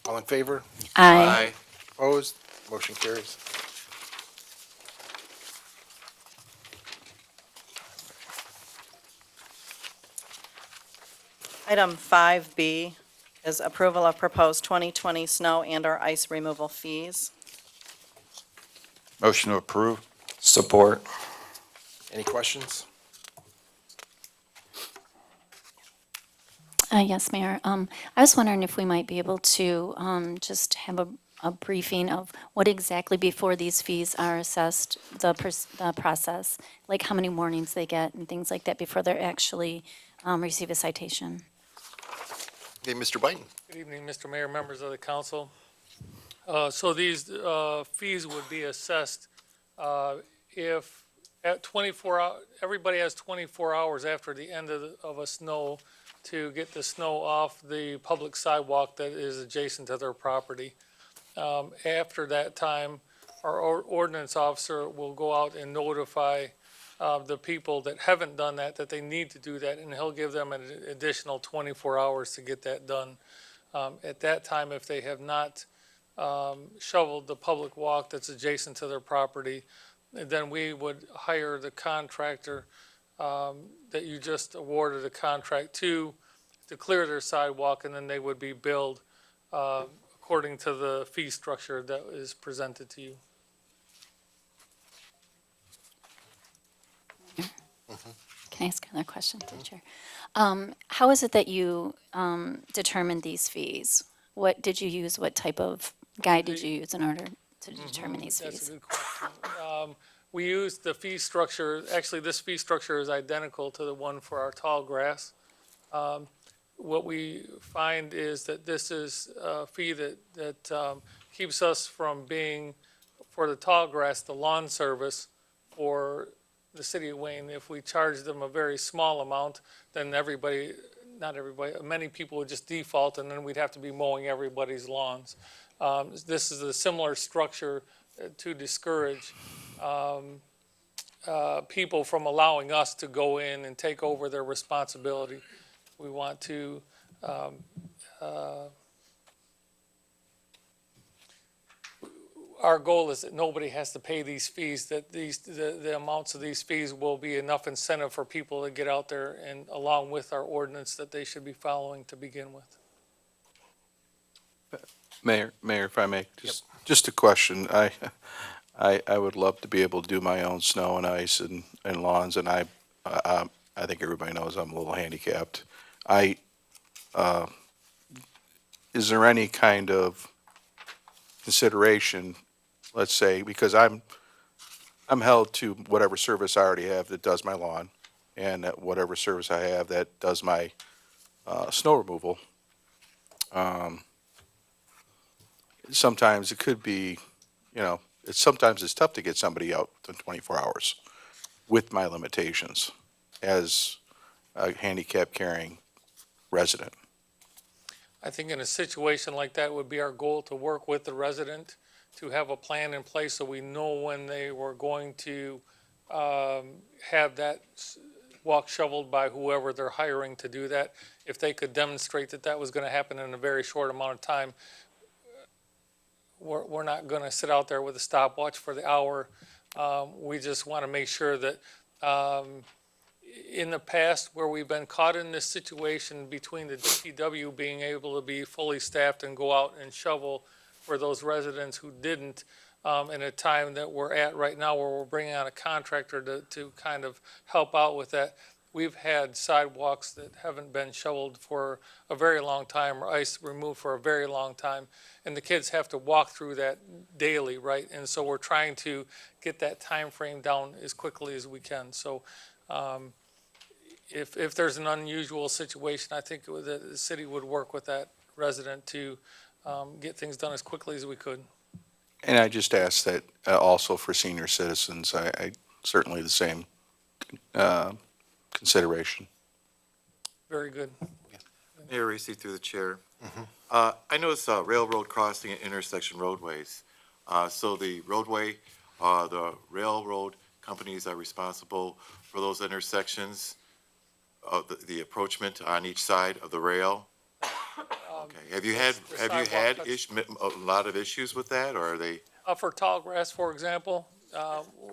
All in favor? Aye. Opposed? Motion carries. Item 5B is approval of proposed 2020 snow and/or ice removal fees. Motion to approve. Support. Any questions? Yes, Mayor. I was wondering if we might be able to just have a briefing of what exactly before these fees are assessed, the process, like how many warnings they get and things like that before they actually receive a citation. Okay, Mr. Byton. Good evening, Mr. Mayor, members of the council. So these fees would be assessed if at 24 everybody has 24 hours after the end of a snow to get the snow off the public sidewalk that is adjacent to their property. After that time, our ordinance officer will go out and notify the people that haven't done that, that they need to do that, and he'll give them an additional 24 hours to get that done. At that time, if they have not shoveled the public walk that's adjacent to their property, then we would hire the contractor that you just awarded a contract to clear their sidewalk, and then they would be billed according to the fee structure that is presented to you. Can I ask another question, through the chair? How is it that you determined these fees? What did you use? What type of guide did you use in order to determine these That's a fees? good question. We used the fee structure, actually, this fee structure is identical to the one for our tall grass. What we find is that this is a fee that keeps us from being, for the tall grass, the lawn service for the city of Wayne. If we charge them a very small amount, then everybody, not everybody, many people would just default, and then we'd have to be mowing everybody's lawns. This is a similar structure to discourage people from allowing us to go in and take over their responsibility. We want to our goal is that nobody has to pay these fees, that the amounts of these fees will be enough incentive for people to get out there, and along with our ordinance that they should be following to begin with. Mayor, if I may, just a question. I would love to be able to do my own snow and ice and lawns, and I think everybody knows I'm a little handicapped. Is there any kind of consideration, let's say, because I'm held to whatever service I already have that does my lawn, and that whatever service I have that does my snow removal. Sometimes it could be, sometimes it's tough to get somebody out in 24 hours with my limitations as a handicap carrying resident. I think in a situation like that, it would be our goal to work with the resident to have a plan in place so we know when they were going to have that walk shoveled by whoever they're hiring to do that. If they could demonstrate that that was going to happen in a very short amount of time, we're not going to sit out there with a stopwatch for the hour. We just want to make sure that in the past, where we've been caught in this situation between the DPW being able to be fully staffed and go out and shovel for those residents who didn't, in a time that we're at right now where we're bringing on a contractor to kind of help out with that, we've had sidewalks that haven't been shoveled for a very long time, or ice removed for a very long time, and the kids have to walk through that daily, right? And so we're trying to get that time frame down as quickly as we can. So if there's an unusual situation, I think the city would work with that resident to get things done as quickly as we could. And I just ask that also for senior citizens, I certainly the same consideration. Very good. Mayor Reese, through the chair. I noticed railroad crossing and intersection roadways. So the roadway, the railroad companies are responsible for those intersections, the approachment on each side of the rail. Okay. Have you had a lot of issues with that, or are they? For tall grass, for example,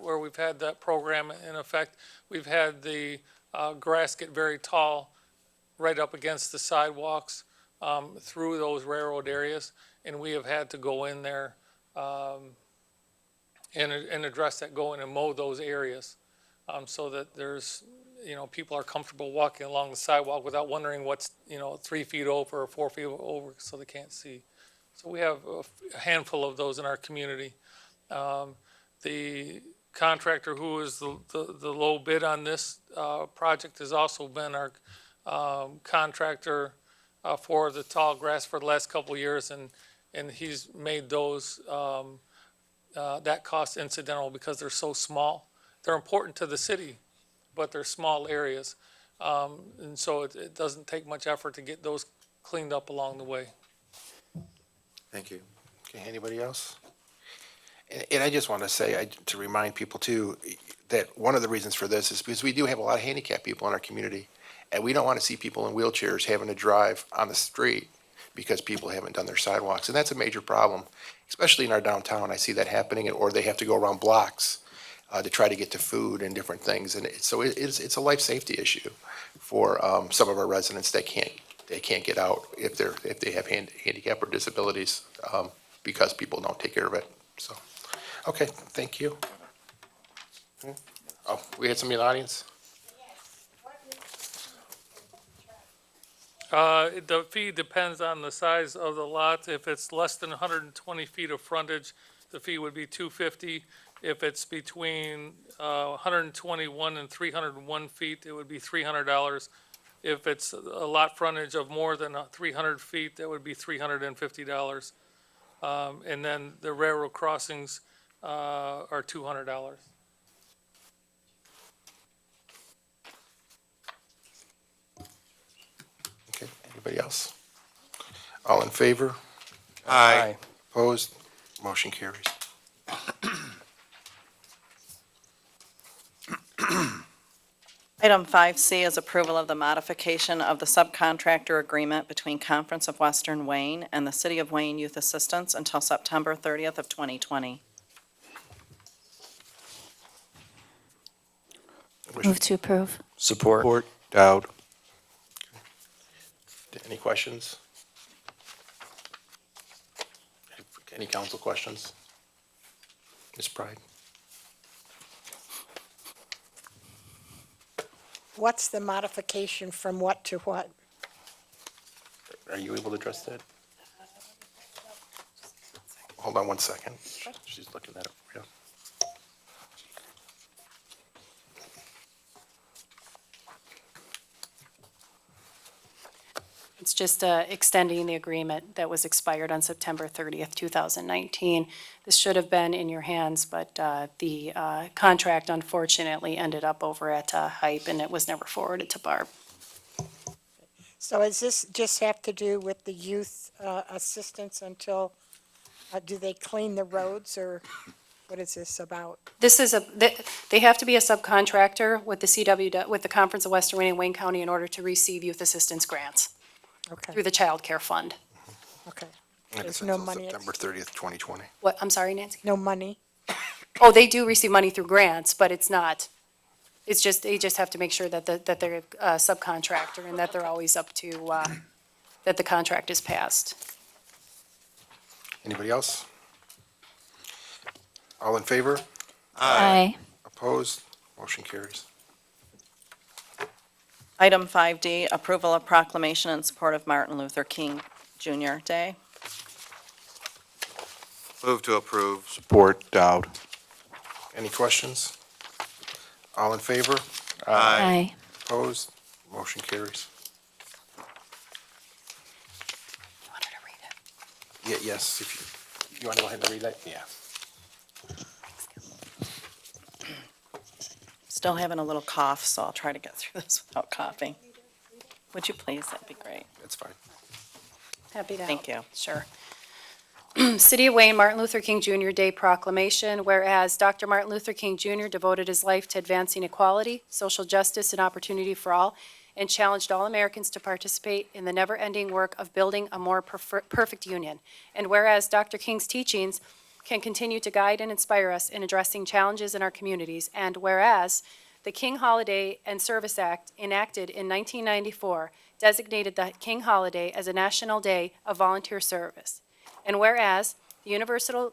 where we've had that program in effect, we've had the grass get very tall right up against the sidewalks through those railroad areas, and we have had to go in there and address that, go in and mow those areas so that there's, people are comfortable walking along the sidewalk without wondering what's, 3 feet over or 4 feet over so they can't see. So we have a handful of those in our community. The contractor who is the low bid on this project has also been our contractor for the tall grass for the last couple of years, and he's made those that cost incidental because they're so small. They're important to the city, but they're small areas, and so it doesn't take much effort to get those cleaned up along the way. Thank you. Okay, anybody else? And I just want to say, to remind people too, that one of the reasons for this is because we do have a lot of handicapped people in our community, and we don't want to see people in wheelchairs having to drive on the street because people haven't done their sidewalks, and that's a major problem, especially in our downtown. I see that happening, or they have to go around blocks to try to get to food and different things, and it's a life safety issue for some of our residents that can't get out if they have handicap or disabilities because people don't take care of it. So, okay, thank you. Oh, we had somebody in the audience? The fee depends on the size of the lot. If it's less than 120 feet of frontage, the fee would be $250. If it's between 121 and 301 feet, it would be $300. If it's a lot frontage of more than 300 feet, that would be $350. And then the railroad crossings are $200. Okay, anybody else? All in favor? Aye. Opposed? Motion carries. Item 5C is approval of the modification of the subcontractor agreement between Conference of Western Wayne and the City of Wayne Youth Assistance until September 30th of 2020. Move to approve. Support. Support, Dowd. Any questions? Any council questions? Ms. Pride? What's the modification from what to what? Are you able to address that? Hold on one second. She's looking at it for you. It's just extending the agreement that was expired on September 30th, 2019. This should have been in your hands, but the contract unfortunately ended up over at Hype, and it was never forwarded to Barb. So does this just have to do with the youth assistance until, do they clean the roads, or what is this about? This is they have to be a subcontractor with the with the Conference of Western Wayne and Wayne County in order to receive youth assistance grants Okay, through the Child Care Fund. okay. And There's it's no until money. September 30th, 2020. What, I'm sorry, Nancy? No money? Oh, they do receive money through grants, but it's not, it's just, they just have to make sure that that they're a subcontractor and that they're always up to, that the contract is passed. Anybody else? All in favor? Aye. Opposed? Motion carries. Item 5D, approval of proclamation in support of Martin Luther King Jr. Day. Move to approve. Support, Dowd. Any questions? All in favor? Aye. Opposed? Motion carries. You want her to read it? Yeah, yes, if you want to go ahead and read that? Yeah. Still having a little cough, so I'll try to get through this without coughing. Would you please? That'd be great. That's fine. Happy to help. Thank you. Sure. City of Wayne Martin Luther King Jr. Day proclamation, whereas Dr. Martin Luther King Jr. devoted his life to advancing equality, social justice, and opportunity for all, and challenged all Americans to participate in the never-ending work of building a more perfect union. And whereas Dr. King's teachings can continue to guide and inspire us in addressing challenges in our communities, and whereas the King Holiday and Service Act, enacted in 1994, designated the King Holiday as a national day of volunteer service. And whereas the Universal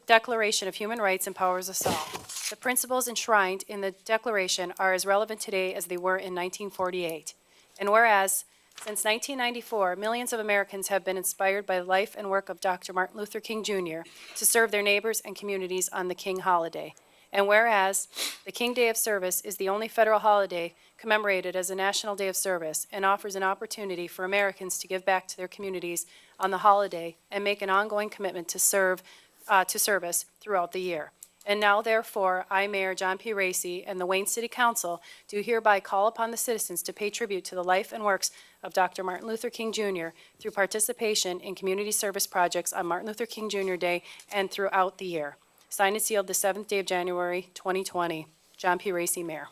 Declaration of Human Rights empowers us all, the principles enshrined in the Declaration are as relevant today as they were in 1948. And whereas since 1994, millions of Americans have been inspired by the life and work of Dr. Martin Luther King Jr. to serve their neighbors and communities on the King Holiday. And whereas the King Day of Service is the only federal holiday commemorated as a National Day of Service and offers an opportunity for Americans to give back to their communities on the holiday and make an ongoing commitment to service throughout the year. And now therefore, I, Mayor John P. Racy, and the Wayne City Council do hereby call upon the citizens to pay tribute to the life and works of Dr. Martin Luther King Jr. through participation in community service projects on Martin Luther King Jr. Day and throughout the year. Signed and sealed the 7th day of January, 2020. John P. Racy, Mayor.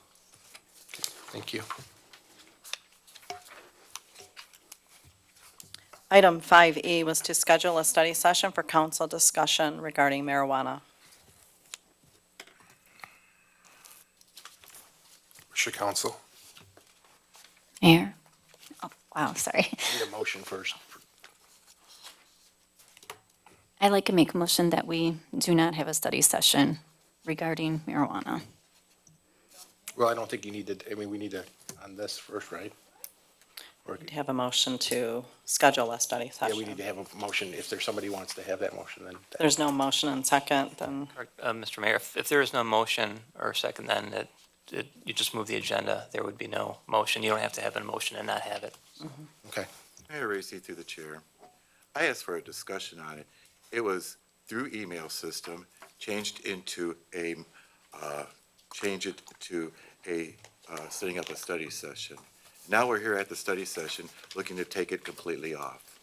Thank you. Item 5E was to schedule a study session for council discussion regarding marijuana. Wish of council. Mayor? Oh, wow, sorry. Need a motion first. I'd like to make a motion that we do not have a study session regarding marijuana. Well, I don't think you need to, I mean, we need to, on this first, right? Or, To have a motion to schedule a study yeah, session. we need to have a motion. If there's somebody who wants to have that motion, then. There's no motion and second, then Mr. Mayor, if there is no motion or second, then you just move the agenda. There would be no motion. You don't have to have a motion and not have it. Okay. Mayor Racy, through the chair, I asked for a discussion on it. It was through email system, changed into a, setting up a study session. Now we're here at the study session, looking to take it completely off.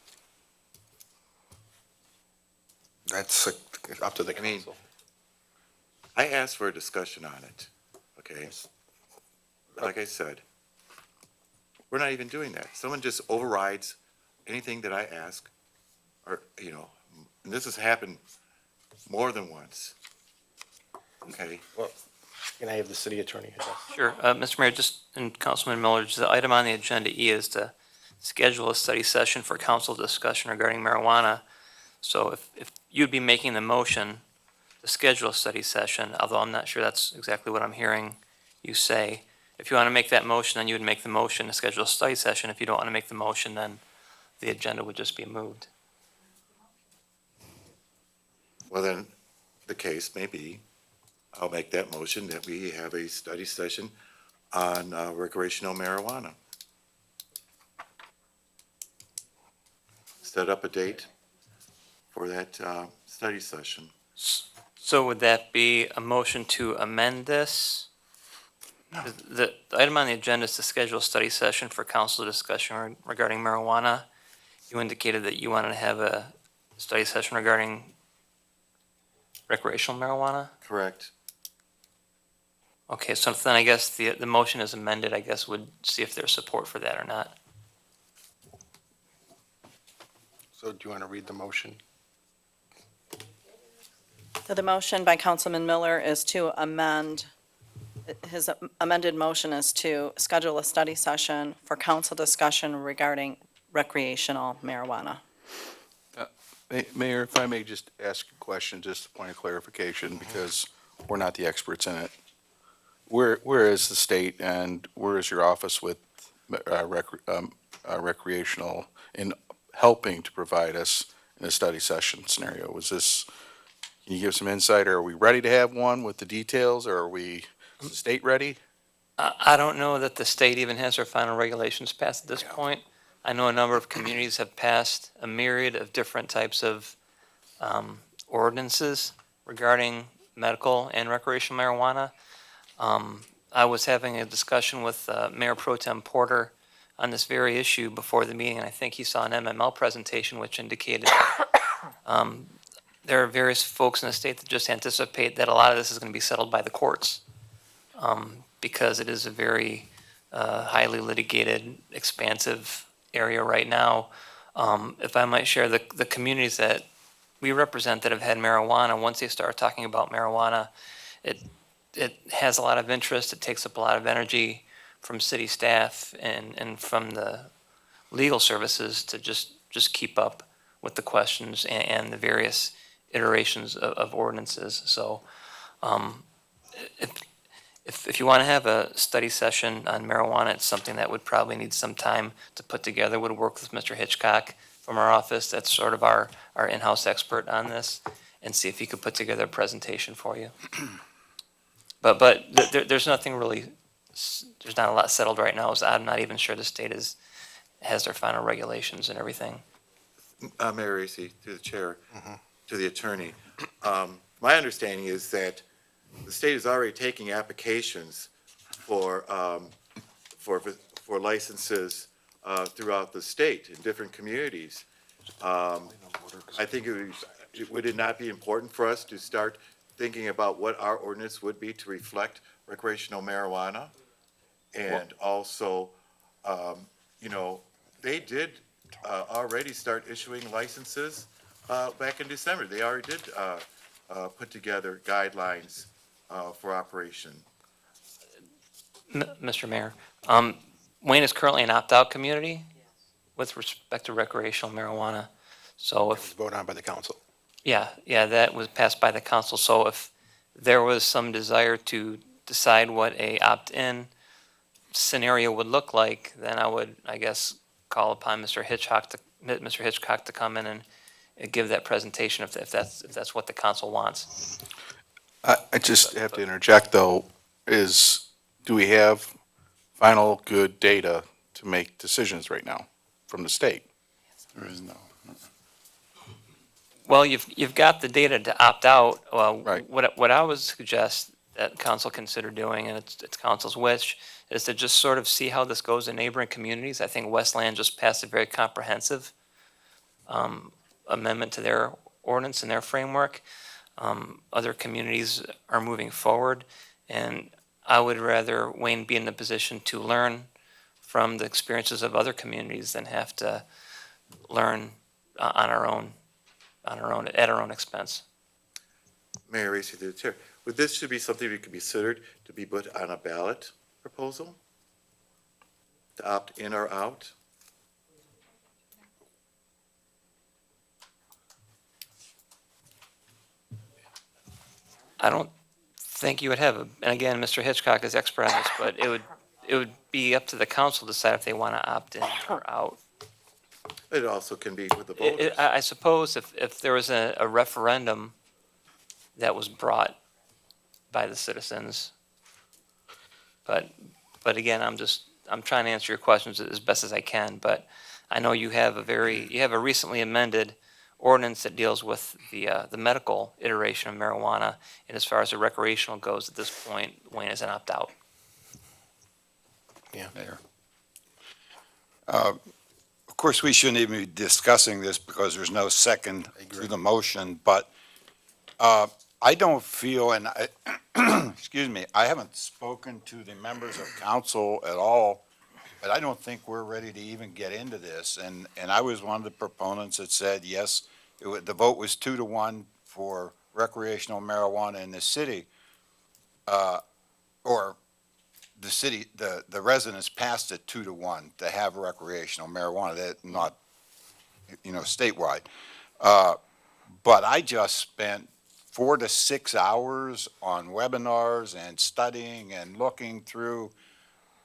That's up to the I mean, council. I asked for a discussion on it, okay? Like I said, we're not even doing that. Someone just overrides anything that I ask, or, and this has happened more than once. Okay? Well, can I have the city attorney address? Sure. Mr. Mayor, and Councilman Miller, the item on the agenda E is to schedule a study session for council discussion regarding marijuana. So if you'd be making the motion to schedule a study session, although I'm not sure that's exactly what I'm hearing you say. If you want to make that motion, then you would make the motion to schedule a study session. If you don't want to make the motion, then the agenda would just be moved. Well, then, the case may be, I'll make that motion that we have a study session on recreational marijuana. Set up a date for that study session. So would that be a motion to amend this? The item on the agenda is to schedule a study session for council discussion regarding marijuana. You indicated that you wanted to have a study session regarding recreational marijuana? Correct. Okay, so then I guess the motion is amended, I guess would see if there's support for that or not. So do you want to read the motion? So the motion by Councilman Miller is to amend, his amended motion is to schedule a study session for council discussion regarding recreational marijuana. Mayor, if I may just ask a question, just a point of clarification, because we're not the experts in it. Where is the state and where is your office with recreational in helping to provide us in a study session scenario? Can you give some insight? Are we ready to have one with the details, or is the state ready? I don't know that the state even has their final regulations passed at this point. I know a number of communities have passed a myriad of different types of ordinances regarding medical and recreational marijuana. I was having a discussion with Mayor Pro Tem Porter on this very issue before the meeting, and I think he saw an MML presentation which indicated there are various folks in the state that just anticipate that a lot of this is going to be settled by the courts because it is a very highly litigated, expansive area right now. If I might share, the communities that we represent that have had marijuana, once they start talking about marijuana, it has a lot of interest. It takes up a lot of energy from city staff and from the legal services to just keep up with the questions and the various iterations of ordinances. So if you want to have a study session on marijuana, it's something that would probably need some time to put together. Would work with Mr. Hitchcock from our office. That's sort of our in-house expert on this, and see if he could put together a presentation for you. But there's nothing really, there's not a lot settled right now. So I'm not even sure the state has their final regulations and everything. Mayor Racy, through the chair, to the attorney. My understanding is that the state is already taking applications for, for licenses throughout the state in different communities. I think would it not be important for us to start thinking about what our ordinance would be to reflect recreational marijuana? And also, you know, they did already start issuing licenses back in December. They already did put together guidelines for operation. Mr. Mayor, Wayne is currently an opt-out community with respect to recreational marijuana. So if, Vote on by the council. yeah, that was passed by the council. So if there was some desire to decide what a opt-in scenario would look like, then I would, I guess, call upon Mr. Hitchcock to come in and give that presentation if that's what the council wants. I just have to interject, though, do we have final good data to make decisions right now from the state? There is no. Well, you've got the data to opt out. Right. What I would suggest that council consider doing, and it's council's wish, is to just sort of see how this goes in neighboring communities. I think Westland just passed a very comprehensive amendment to their ordinance and their framework. Other communities are moving forward, and I would rather Wayne be in the position to learn from the experiences of other communities than have to learn at our own expense. Mayor Racy, through the chair, would this should be something we could be considered to be put on a ballot proposal? To opt in or out? I don't think you would have, and again, Mr. Hitchcock is expert on this, but it would be up to the council to decide if they want to opt in or out. It also can be with the voters. I suppose if there was a referendum that was brought by the citizens, but again, I'm trying to answer your questions as best as I can, but I know you have a recently amended ordinance that deals with the medical iteration of marijuana, and as far as the recreational goes, at this point, Wayne is an opt-out. Yeah. Mayor. Of course, we shouldn't even be discussing this because there's no second to the motion, but I don't feel, and excuse me, I haven't spoken to the members of council at all, but I don't think we're ready to even get into this. And I was one of the proponents that said, yes, the vote was 2-1 for recreational marijuana in the city, or the city, the residents passed it 2-1 to have recreational marijuana, that not, statewide. But I just spent 4 to 6 hours on webinars and studying and looking through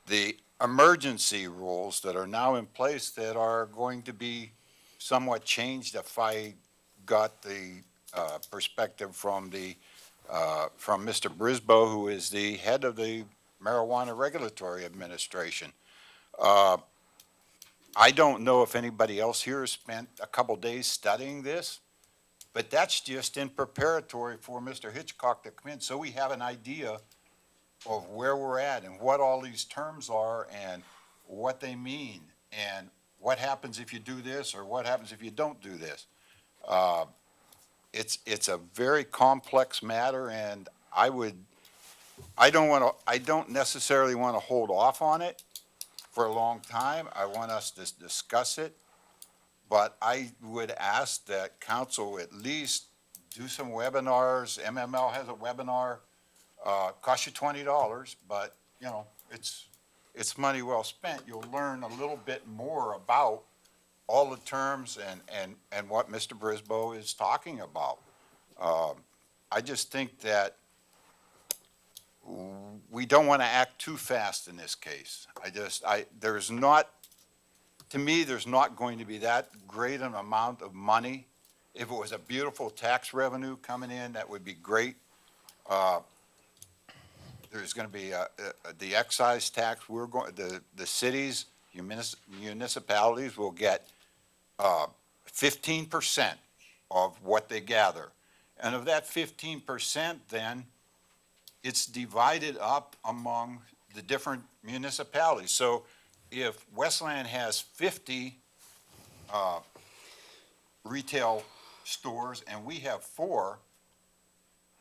the emergency rules that are now in place that are going to be somewhat changed if I got the perspective from Mr. Brisboe, who is the head of the Marijuana Regulatory Administration. I don't know if anybody else here has spent a couple days studying this, but that's just in preparatory for Mr. Hitchcock to come in, so we have an idea of where we're at and what all these terms are and what they mean and what happens if you do this or what happens if you don't do this. It's a very complex matter, and I don't necessarily want to hold off on it for a long time. I want us to discuss it, but I would ask that council at least do some webinars. MML has a webinar, costs you $20, but it's money well spent. You'll learn a little bit more about all the terms and what Mr. Brisboe is talking about. I just think that we don't want to act too fast in this case. There's not going to be that great an amount of money. If it was a beautiful tax revenue coming in, that would be great. There's going to be the excise tax. The cities, municipalities will get 15% of what they gather. And of that 15%, then it's divided up among the different municipalities. So if Westland has 50 retail stores and we have 4,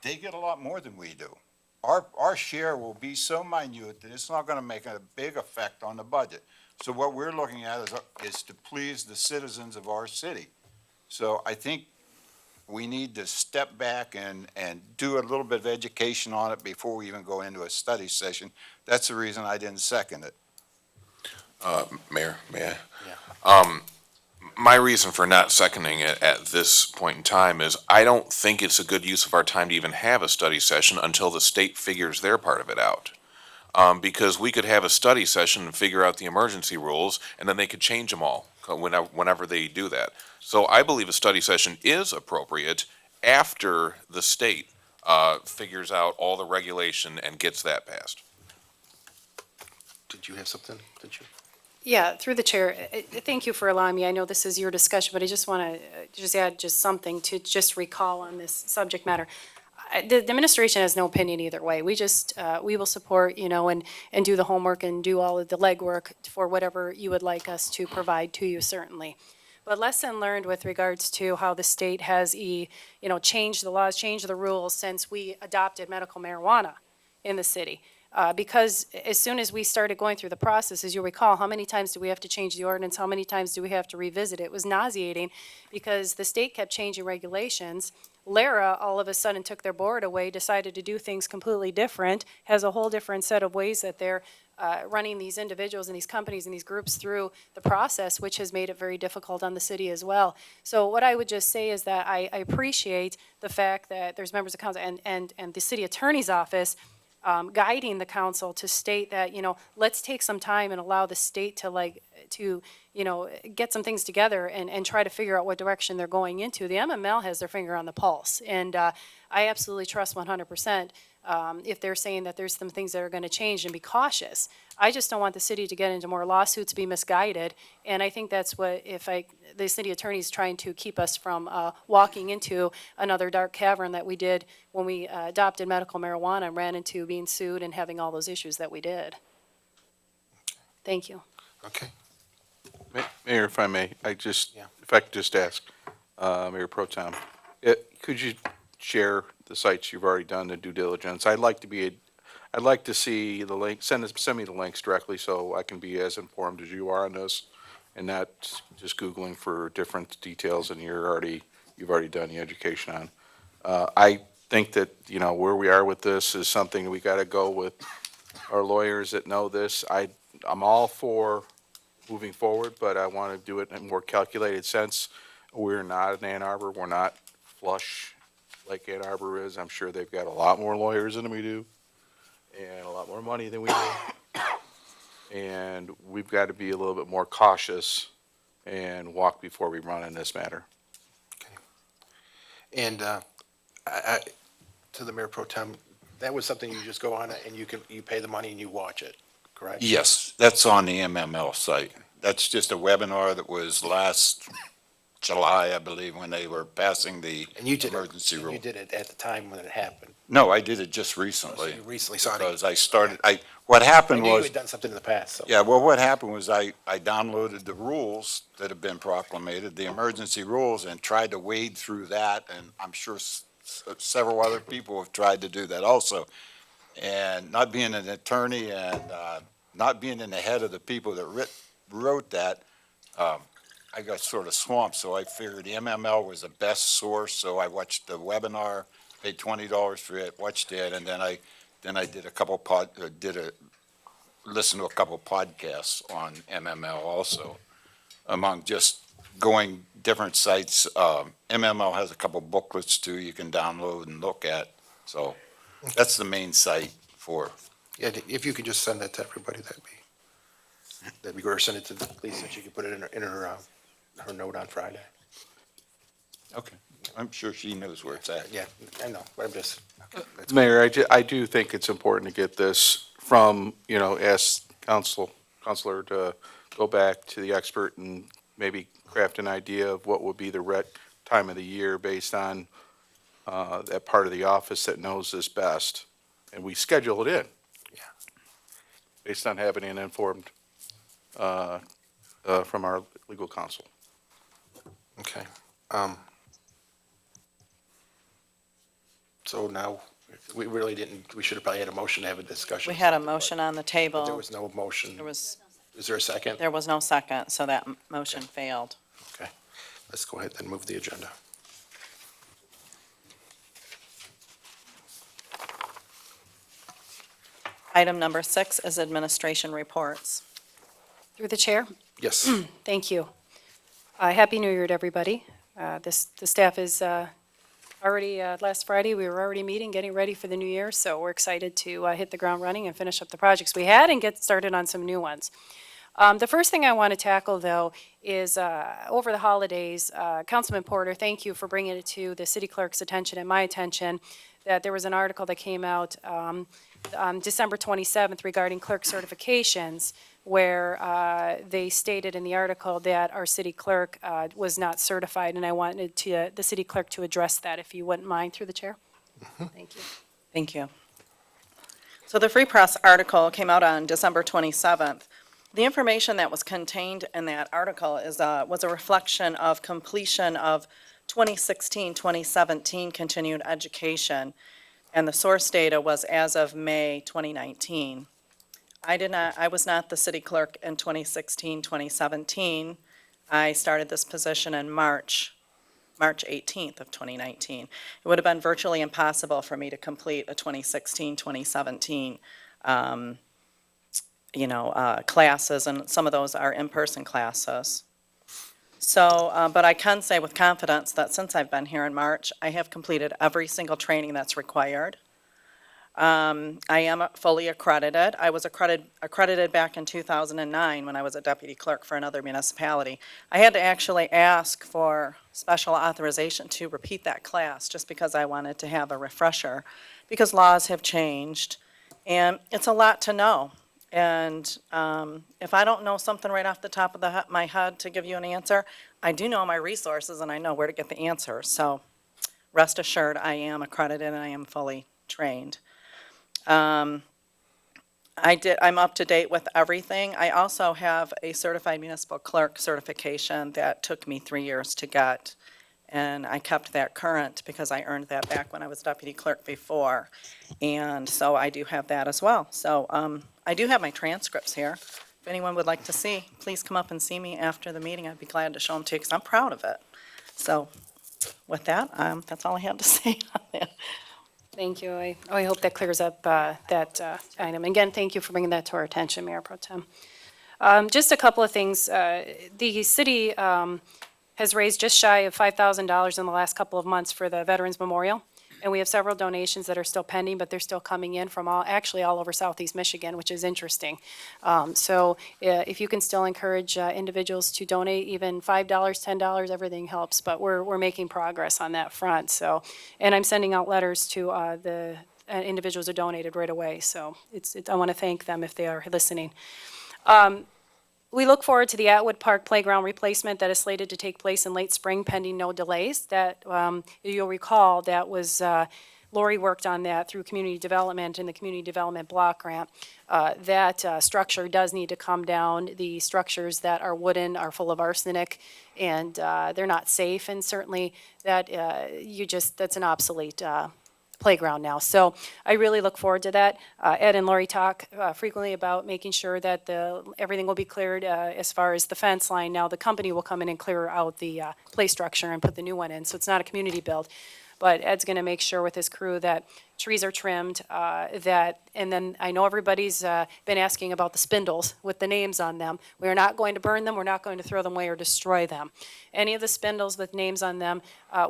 they get a lot more than we do. Our share will be so minute that it's not going to make a big effect on the budget. So what we're looking at is to please the citizens of our city. So I think we need to step back and do a little bit of education on it before we even go into a study session. That's the reason I didn't second it. Mayor, may I? Yeah. My reason for not seconding it at this point in time is I don't think it's a good use of our time to even have a study session until the state figures their part of it out. Because we could have a study session and figure out the emergency rules, and then they could change them all whenever they do that. So I believe a study session is appropriate after the state figures out all the regulation and gets that passed. Did you have something? Did you? Yeah, through the chair, thank you for allowing me. I know this is your discussion, but I just want to add something to just recall on this subject matter. The administration has no opinion either way. We will support, and do the homework and do all of the legwork for whatever you would like us to provide to you, certainly. But lesson learned with regards to how the state has, changed the laws, changed the rules since we adopted medical marijuana in the city. Because as soon as we started going through the process, as you recall, how many times do we have to change the ordinance? How many times do we have to revisit it? It was nauseating because the state kept changing regulations. Lara all of a sudden took their board away, decided to do things completely different, has a whole different set of ways that they're running these individuals and these companies and these groups through the process, which has made it very difficult on the city as well. So what I would just say is that I appreciate the fact that there's members of council and the city attorney's office guiding the council to state that, let's take some time and allow the state to get some things together and try to figure out what direction they're going into. The MML has their finger on the pulse, and I absolutely trust 100% if they're saying that there's some things that are going to change, and be cautious. I just don't want the city to get into more lawsuits, be misguided, and I think that's what, the city attorney is trying to keep us from walking into another dark cavern that we did when we adopted medical marijuana and ran into being sued and having all those issues that we did. Thank you. Okay. Mayor, if I may, Yeah. if I could just ask, Mayor Pro Tem, could you share the sites you've already done the due diligence? I'd like to see the link, send me the links directly so I can be as informed as you are on this and not just Googling for different details and you've already done the education on. I think that, where we are with this is something we gotta go with our lawyers that know this. I'm all for moving forward, but I want to do it in a more calculated sense. We're not in Ann Arbor. We're not flush like Ann Arbor is. I'm sure they've got a lot more lawyers than we do and a lot more money than we do. And we've got to be a little bit more cautious and walk before we run in this matter. And to the Mayor Pro Tem, that was something you just go on and you pay the money and you watch it, correct? Yes, that's on the MML site. That's just a webinar that was last July, I believe, when they were passing the And you did emergency it, rule. you did it at the time when it happened. No, I did it just So recently you recently saw it. because what I happened knew you was, had done something in the past, so. yeah, well, what happened was I downloaded the rules that have been proclamated, the emergency rules, and tried to wade through that, and I'm sure several other people have tried to do that also. And not being an attorney and not being in the head of the people that wrote that, I got sort of swamped, so I figured the MML was the best source, so I watched the webinar, paid $20 for it, watched it, and then I did listened to a couple podcasts on MML also, among just going different sites. MML has a couple booklets too you can download and look at, so that's the main site for. Yeah, if you could just send that to everybody, that'd be great, or send it to the police, and she could put it in her note on Friday. Okay. I'm sure she knows where it's at. Yeah, I know, but I'm just. that's- Mayor, I do think it's important to get this from, ask counselor to go back to the expert and maybe craft an idea of what would be the time of the year based on that part of the office that knows this best and we schedule it in. Yeah. Based on having an informed, from our legal counsel. Okay. So now, we really didn't, we should have probably had a motion to have a discussion. We had a or something, but- motion on the But there table. was no motion. Is there a second? There was no second, so that motion failed. Okay. Let's go ahead and move the agenda. Item number 6 is administration reports. Through the chair, Yes. thank you. Happy New Year to everybody. The staff is already, last Friday, we were already meeting, getting ready for the new year, so we're excited to hit the ground running and finish up the projects we had and get started on some new ones. The first thing I want to tackle, though, is over the holidays, Councilman Porter, thank you for bringing it to the city clerk's attention and my attention, that there was an article that came out on December 27th regarding clerk certifications, where they stated in the article that our city clerk was not certified, and I wanted the city clerk to address that, if you wouldn't mind, through the chair. Thank you. Thank you. So the Free Press article came out on December 27th. The information that was contained in that article was a reflection of completion of 2016-2017 continued education, and the source data was as of May 2019. I was not the city clerk in 2016-2017. I started this position in March 18th of 2019. It would have been virtually impossible for me to complete a 2016-2017 classes, and some of those are in-person classes. So, but I can say with confidence that since I've been here in March, I have completed every single training that's required. I am fully accredited. I was accredited back in 2009 when I was a deputy clerk for another municipality. I had to actually ask for special authorization to repeat that class just because I wanted to have a refresher, because laws have changed, and it's a lot to know. And if I don't know something right off the top of my head to give you an answer, I do know my resources and I know where to get the answers. So rest assured, I am accredited and I am fully trained. I'm up to date with everything. I also have a certified municipal clerk certification that took me 3 years to get. And I kept that current because I earned that back when I was deputy clerk before. And so I do have that as well. So I do have my transcripts here. If anyone would like to see, please come up and see me after the meeting. I'd be glad to show them to you because I'm proud of it. So with that, that's all I have to say on that. Thank you. I hope that clears up that item. Again, thank you for bringing that to our attention, Mayor Pro Tem. Just a couple of things. The city has raised just shy of $5,000 in the last couple of months for the Veterans Memorial. And we have several donations that are still pending, but they're still coming in from all over Southeast Michigan, which is interesting. So if you can still encourage individuals to donate even $5, $10, everything helps. But we're making progress on that front. So, and I'm sending out letters to the individuals who donated right away. So I want to thank them if they are listening. We look forward to the Atwood Park Playground replacement that is slated to take place in late spring pending no delays. That, you'll recall, that was, Lori worked on that through community development and the community development block grant. That structure does need to come down. The structures that are wooden are full of arsenic and they're not safe, and certainly that that's an obsolete playground now. So I really look forward to that. Ed and Lori talk frequently about making sure that everything will be cleared as far as the fence line. Now the company will come in and clear out the play structure and put the new one in, so it's not a community build. But Ed's going to make sure with his crew that trees are trimmed, and then I know everybody's been asking about the spindles with the names on them. We are not going to burn them. We're not going to throw them away or destroy them. Any of the spindles with names on them,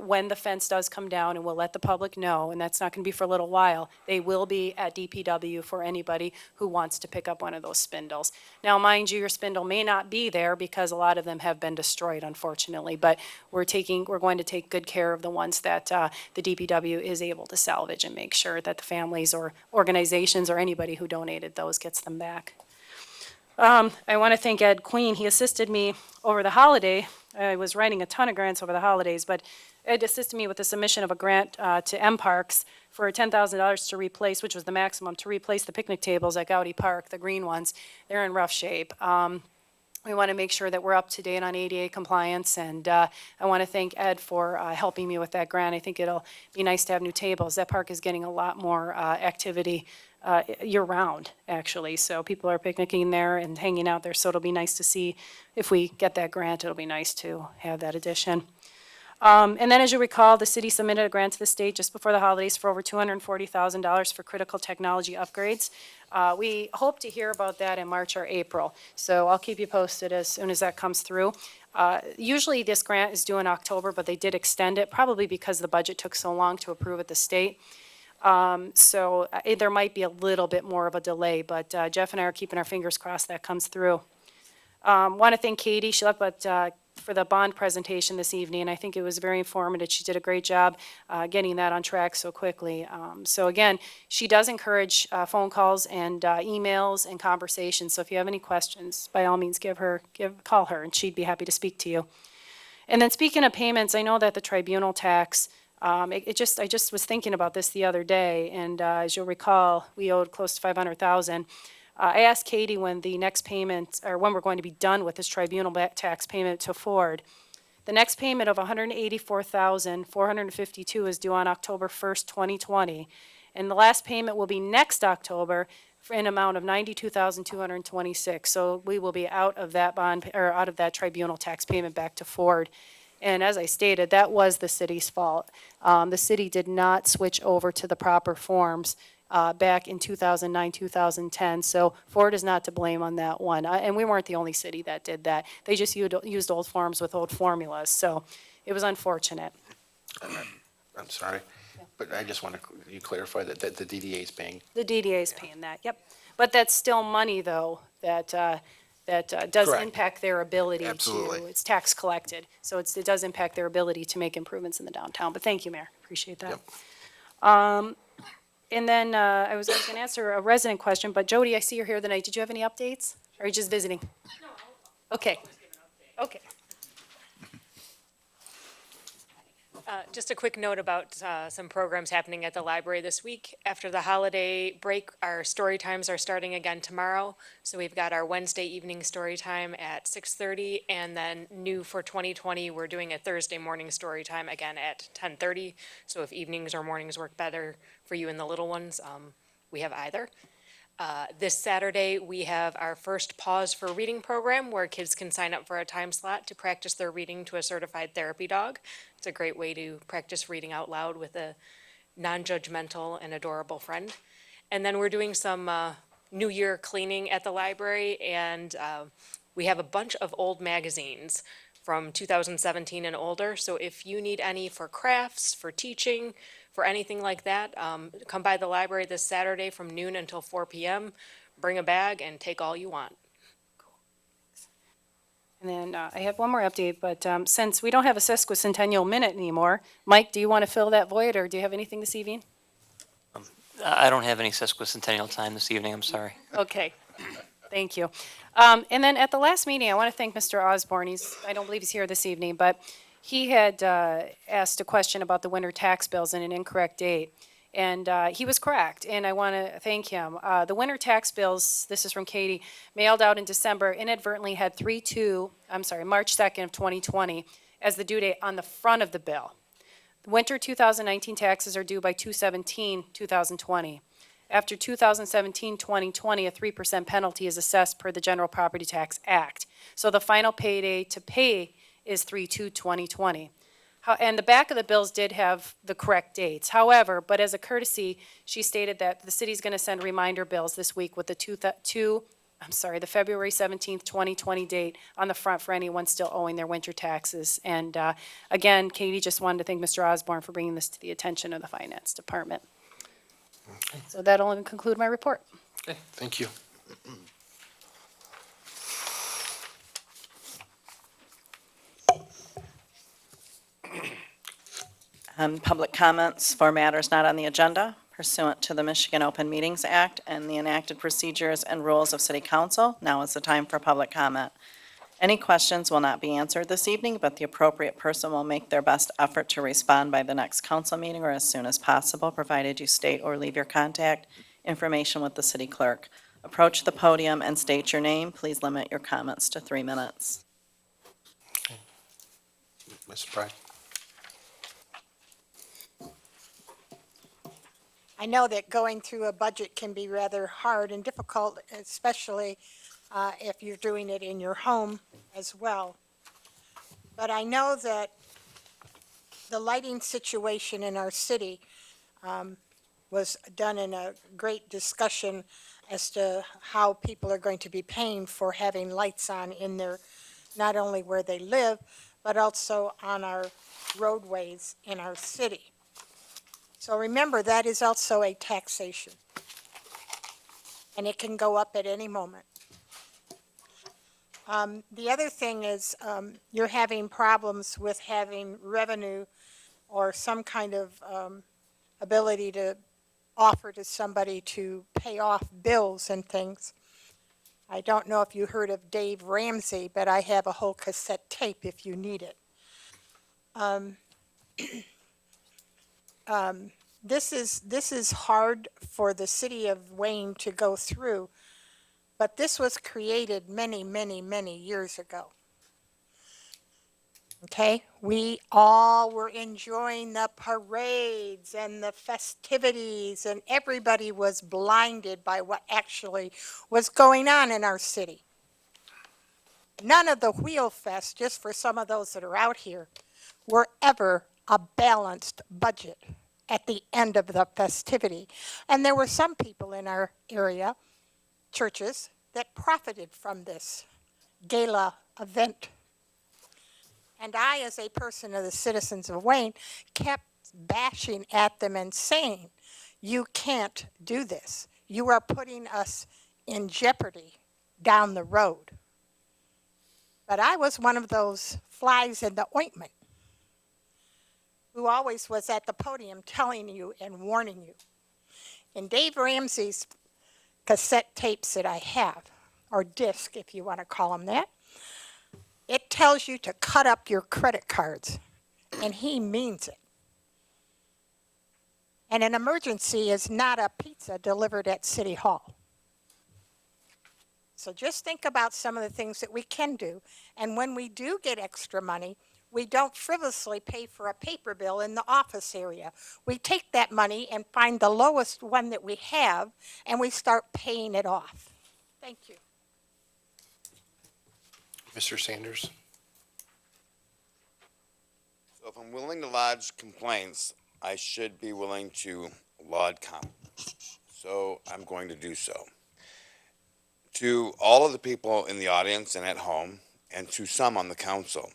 when the fence does come down, and we'll let the public know, and that's not going to be for a little while, they will be at DPW for anybody who wants to pick up one of those spindles. Now, mind you, your spindle may not be there because a lot of them have been destroyed, unfortunately, but we're going to take good care of the ones that the DPW is able to salvage and make sure that the families or organizations or anybody who donated those gets them back. I want to thank Ed Queen. He assisted me over the holiday. I was writing a ton of grants over the holidays, but Ed assisted me with the submission of a grant to M Parks for $10,000 to replace, which was the maximum, to replace the picnic tables at Gowdy Park, the green ones. They're in rough shape. We want to make sure that we're up to date on ADA compliance, and I want to thank Ed for helping me with that grant. I think it'll be nice to have new tables. That park is getting a lot more activity year-round, actually, so people are picnicking there and hanging out there, so it'll be nice to see if we get that grant. It'll be nice to have that addition. And then, as you recall, the city submitted a grant to the state just before the holidays for over $240,000 for critical technology upgrades. We hope to hear about that in March or April, so I'll keep you posted as soon as that comes through. Usually this grant is due in October, but they did extend it, probably because the budget took so long to approve at the state. So there might be a little bit more of a delay, but Jeff and I are keeping our fingers crossed that comes through. Want to thank Katie. She left, but for the bond presentation this evening, and I think it was very informative. She did a great job getting that on track so quickly. So again, she does encourage phone calls and emails and conversations. So if you have any questions, by all means, call her, and she'd be happy to speak to you. And then speaking of payments, I know that the tribunal tax, I just was thinking about this the other day, and as you'll recall, we owed close to $500,000. I asked Katie when the next payment, or when we're going to be done with this tribunal tax payment to Ford. The next payment of $184,452 is due on October 1st, 2020. And the last payment will be next October for an amount of $92,226. So we will be out of that bond, or out of that tribunal tax payment back to Ford. And as I stated, that was the city's fault. The city did not switch over to the proper forms back in 2009, 2010. So Ford is not to blame on that one. And we weren't the only city that did that. They just used old forms with old formulas. So it was unfortunate. I'm sorry, but I just want to clarify that the DDA is paying. The DDA is paying that, yep. But that's still money, though, that does Correct. impact their ability Absolutely. to, it's tax collected. So it does impact their ability to make improvements in the downtown. But thank you, Mayor, appreciate that. Yep. And then I was going to answer a resident question, but Jody, I see you're here tonight. Did you have any updates? Or are you just visiting? No. Okay. Okay. Just a quick note about some programs happening at the library this week. After the holiday break, our story times are starting again tomorrow. So we've got our Wednesday evening story time at 6:30, and then new for 2020, we're doing a Thursday morning story time again at 10:30. So if evenings or mornings work better for you and the little ones, we have either. This Saturday, we have our first Pause for Reading program where kids can sign up for a time slot to practice their reading to a certified therapy dog. It's a great way to practice reading out loud with a non-judgmental and adorable friend. And then we're doing some New Year cleaning at the library, and we have a bunch of old magazines from 2017 and older. So if you need any for crafts, for teaching, for anything like that, come by the library this Saturday from noon until 4 p.m. Bring a bag and take all you want. And then I have one more update, but since we don't have a sesquicentennial minute anymore, Mike, do you want to fill that void, or do you have anything this evening? I don't have any sesquicentennial time this evening, I'm sorry. Okay, thank you. And then at the last meeting, I want to thank Mr. Osborne. I don't believe he's here this evening, but he had asked a question about the winter tax bills and an incorrect date. And he was correct, and I want to thank him. The winter tax bills, this is from Katie, mailed out in December, inadvertently had March 2nd of 2020 as the due date on the front of the bill. The winter 2019 taxes are due by 2/17/2020. After 2017-2020, a 3% penalty is assessed per the General Property Tax Act. So the final payday to pay is 3/2/2020. And the back of the bills did have the correct dates. However, but as a courtesy, she stated that the city's going to send reminder bills this week with the the February 17th, 2020 date on the front for anyone still owing their winter taxes. And again, Katie just wanted to thank Mr. Osborne for bringing this to the attention of the Finance Department. So that'll conclude my report. Okay, thank you. Public comments for matters not on the agenda pursuant to the Michigan Open Meetings Act and the enacted procedures and rules of City Council. Now is the time for public comment. Any questions will not be answered this evening, but the appropriate person will make their best effort to respond by the next council meeting or as soon as possible, provided you state or leave your contact information with the city clerk. Approach the podium and state your name. Please limit your comments to 3 minutes. Mr. Pride? I know that going through a budget can be rather hard and difficult, especially if you're doing it in your home as well. But I know that the lighting situation in our city was done in a great discussion as to how people are going to be paying for having lights on in their, not only where they live, but also on our roadways in our city. So remember, that is also a taxation. And it can go up at any moment. The other thing is you're having problems with having revenue or some kind of ability to offer to somebody to pay off bills and things. I don't know if you heard of Dave Ramsey, but I have a whole cassette tape if you need it. This is hard for the city of Wayne to go through, but this was created many, many, many years ago. Okay, we all were enjoying the parades and the festivities, and everybody was blinded by what actually was going on in our city. None of the Wheel Fest, just for some of those that are out here, were ever a balanced budget at the end of the festivity. And there were some people in our area, churches, that profited from this gala event. And I, as a person of the citizens of Wayne, kept bashing at them and saying, you can't do this. You are putting us in jeopardy down the road. But I was one of those flies in the ointment who always was at the podium telling you and warning you. In Dave Ramsey's cassette tapes that I have, or disc if you want to call them that, it tells you to cut up your credit cards, and he means it. And an emergency is not a pizza delivered at City Hall. So just think about some of the things that we can do. And when we do get extra money, we don't frivolously pay for a paper bill in the office area. We take that money and find the lowest one that we have, and we start paying it off. Thank you. Mr. Sanders? So if I'm willing to lodge complaints, I should be willing to laud compliments. So I'm going to do so. To all of the people in the audience and at home, and to some on the council,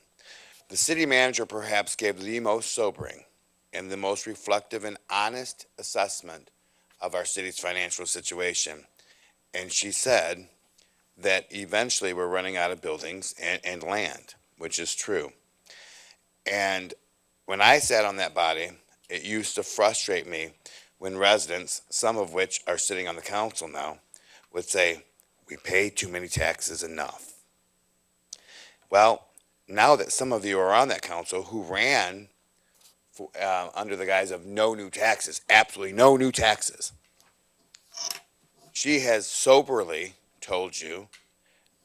the city manager perhaps gave the most sobering and the most reflective and honest assessment of our city's financial situation. And she said that eventually we're running out of buildings and land, which is true. And when I sat on that body, it used to frustrate me when residents, some of which are sitting on the council now, would say, we pay too many taxes enough. Well, now that some of you are on that council who ran for, under the guise of no new taxes, absolutely no new taxes, she has soberly told you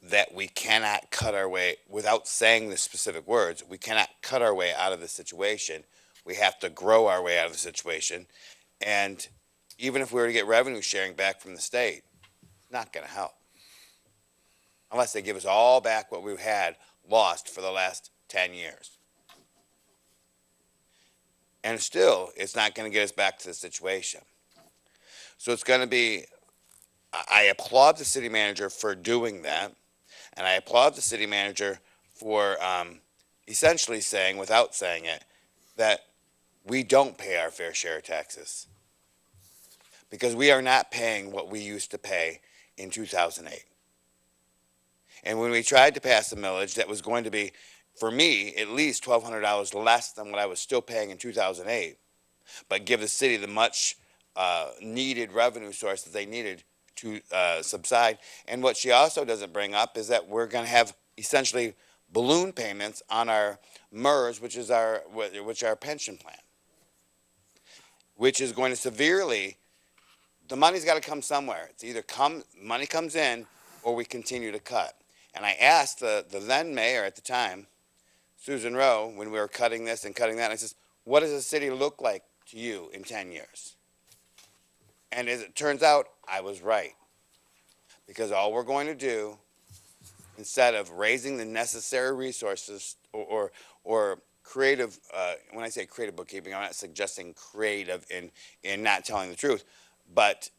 that we cannot cut our way, without saying the specific words, we cannot cut our way out of the situation. We have to grow our way out of the situation. And even if we were to get revenue sharing back from the state, it's not going to help. Unless they give us all back what we've had lost for the last 10 years. And still, it's not going to get us back to the situation. So it's going to be, I applaud the city manager for doing that. And I applaud the city manager for essentially saying, without saying it, that we don't pay our fair share of taxes. Because we are not paying what we used to pay in 2008. And when we tried to pass a millage that was going to be, for me, at least $1,200 less than what I was still paying in 2008, but give the city the much needed revenue source that they needed to subside. And what she also doesn't bring up is that we're going to have essentially balloon payments on our MERS, which is our pension plan, which is going to severely, the money's got to come somewhere. It's either money comes in or we continue to cut. And I asked the then mayor at the time, Susan Rowe, when we were cutting this and cutting that, I says, what does the city look like to you in 10 years? And as it turns out, I was right. Because all we're going to do, instead of raising the necessary resources or creative, when I say creative bookkeeping, I'm not suggesting creative in not telling the truth, but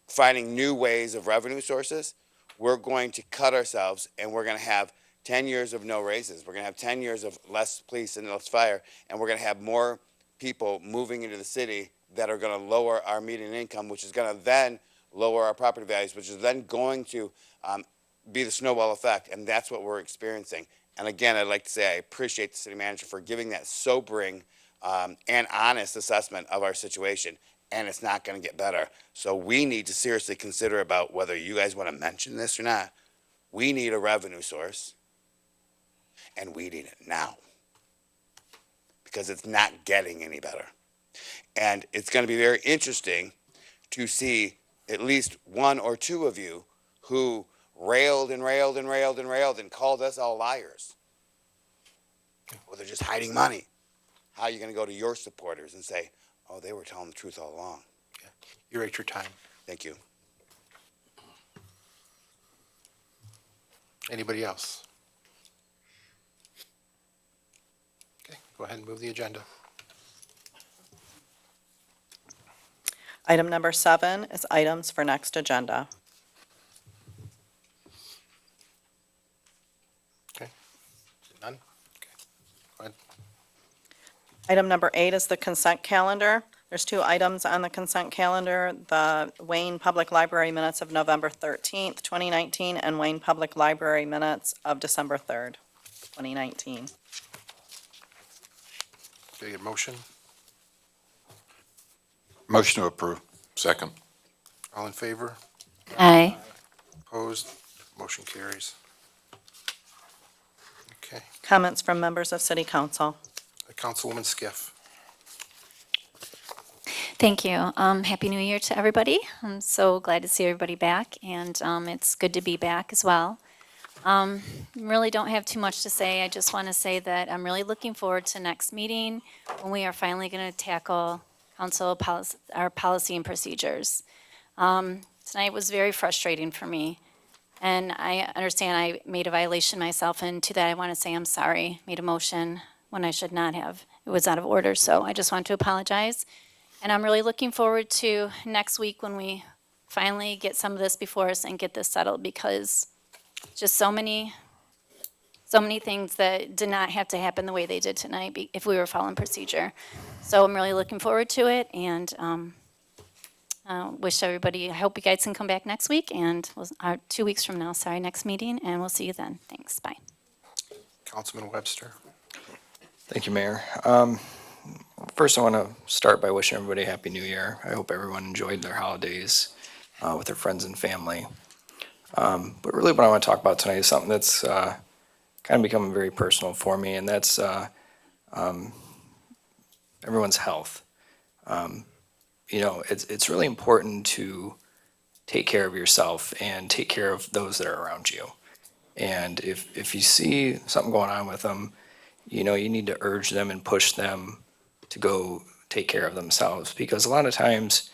finding new ways of revenue sources, we're going to cut ourselves and we're going to have 10 years of no raises. We're going to have 10 years of less police and less fire, and we're going to have more people moving into the city that are going to lower our median income, which is going to then lower our property values, which is then going to be the snowball effect, and that's what we're experiencing. And again, I'd like to say I appreciate the city manager for giving that sobering and honest assessment of our situation, and it's not going to get better. So we need to seriously consider about whether you guys want to mention this or not. We need a revenue source, and we need it now because it's not getting any better. And it's going to be very interesting to see at least one or two of you who railed and railed and railed and railed and called us all liars. Well, they're just hiding money. How are you going to go to your supporters and say, oh, they were telling the truth all along? You're at your time. Thank you. Anybody else? Okay, go ahead and move the agenda. Item number 7 is items for next agenda. None? Okay, go ahead. Item number 8 is the consent calendar. There's 2 items on the consent calendar, the Wayne Public Library minutes of November 13th, 2019, and Wayne Public Library minutes of December 3rd, 2019. Do you get a motion? Motion to approve. Second. All in favor? Aye. Opposed? Motion carries. Okay, Comments from members of City Council. Councilwoman Skiff. Thank you. Happy New Year to everybody. I'm so glad to see everybody back, and it's good to be back as well. Really don't have too much to say. I just want to say that I'm really looking forward to next meeting when we are finally going to tackle council policy, our policy and procedures. Tonight was very frustrating for me, and I understand I made a violation myself, and to that I want to say I'm sorry. Made a motion when I should not have. It was out of order, so I just want to apologize. And I'm really looking forward to next week when we finally get some of this before us and get this settled, because just so many things that did not have to happen the way they did tonight if we were following procedure. So I'm really looking forward to it, and wish everybody, I hope you guys can come back next week, and 2 weeks from now, next meeting, and we'll see you then. Thanks, bye. Councilman Webster. Thank you, Mayor. First, I want to start by wishing everybody a Happy New Year. I hope everyone enjoyed their holidays with their friends and family. But really what I want to talk about tonight is something that's kind of become very personal for me, and that's everyone's health. It's really important to take care of yourself and take care of those that are around you. And if you see something going on with them, you need to urge them and push them to go take care of themselves, because a lot of times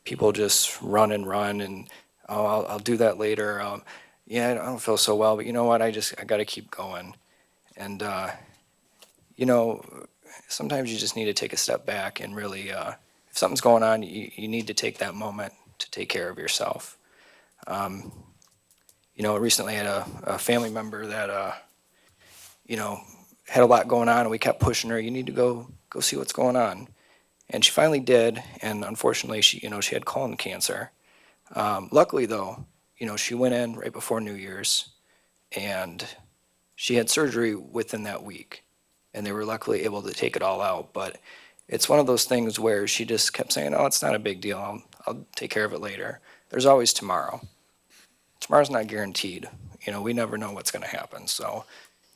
people just run and I'll do that later. I don't feel so well, but you know what? I got to keep going. And sometimes you just need to take a step back and really, if something's going on, you need to take that moment to take care of yourself. Recently I had a family member that had a lot going on, and we kept pushing her. You need to go see what's going on. And she finally did, and unfortunately she had colon cancer. Luckily though, she went in right before New Year's, and she had surgery within that week, and they were luckily able to take it all out. But it's one of those things where she just kept saying, oh, it's not a big deal. I'll take care of it later. There's always tomorrow. Tomorrow's not guaranteed. You know, we never know what's gonna happen, so,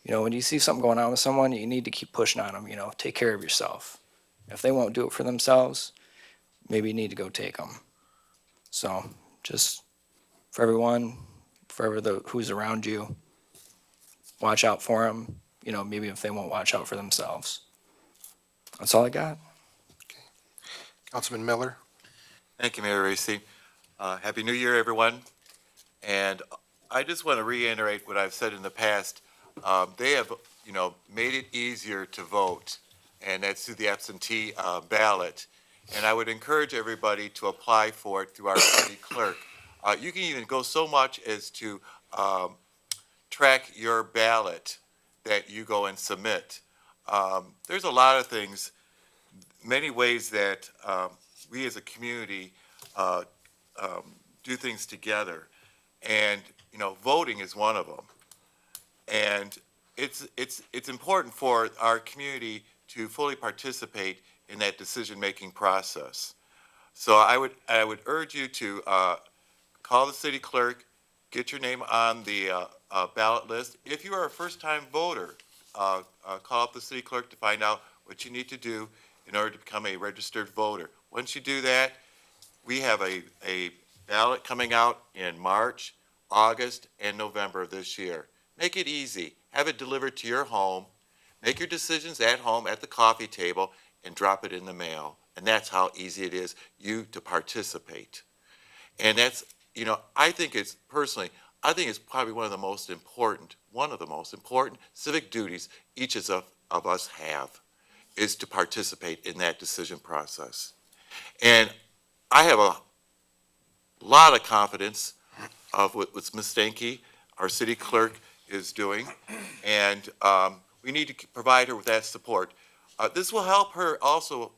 you know, when you see something going on with someone, you need to keep pushing on them, you know, take care of yourself. If they won't do it for themselves, maybe you need to go take them. So, just for everyone, who's around you, watch out for them, you know, maybe if they won't watch out for themselves. That's all I got. Councilman Miller? Thank you, Mayor Racy. Happy New Year, everyone. And I just want to reiterate what I've said in the past. They have, you know, made it easier to vote, and that's through the absentee ballot. And I would encourage everybody to apply for it through our city clerk. You can even go so much as to track your ballot that you go and submit. There's a lot of things, many ways that we as a community do things together. And, you know, voting is one of them. And it's important for our community to fully participate in that decision-making process. So I would urge you to call the city clerk, get your name on the ballot list. If you are a first-time voter, call up the city clerk to find out what you need to do in order to become a registered voter. Once you do that, we have a ballot coming out in March, August, and November of this year. Make it easy. Have it delivered to your home. Make your decisions at home at the coffee table and drop it in the mail. And that's how easy it is you to participate. And that's, you know, I think it's probably one of the most important civic duties each of us have, is to participate in that decision process. And I have a lot of confidence of what Ms. Stanky, our city clerk, is doing, and we need to provide her with that support. This will help her also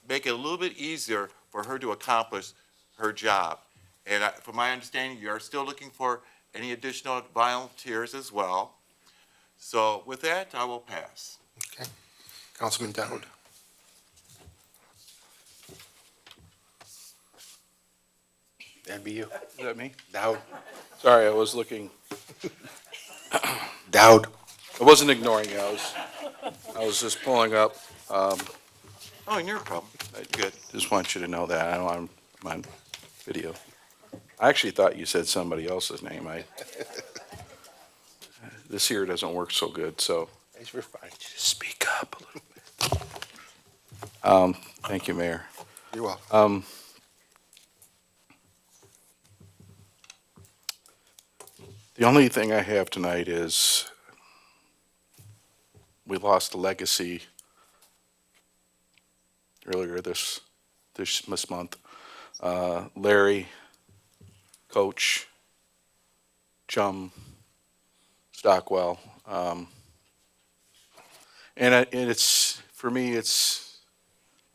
make it a little bit easier for her to accomplish her job. And from my understanding, you are still looking for any additional volunteers as well. So with that, I will pass. Okay. Councilman Dowd? That'd be you. Is that me? Dowd. Sorry, I was looking, Dowd. I wasn't ignoring you, I was just pulling up. Oh, you're a problem. Good. Just want you to know that, I know I'm on video. I actually thought you said somebody else's name, this here doesn't work so good, so. We're fine. Just speak up a little bit. Thank you, Mayor. You're welcome. The only thing I have tonight is we lost a legacy earlier this month. Larry, Coach, Chum, Stockwell. And it's, for me,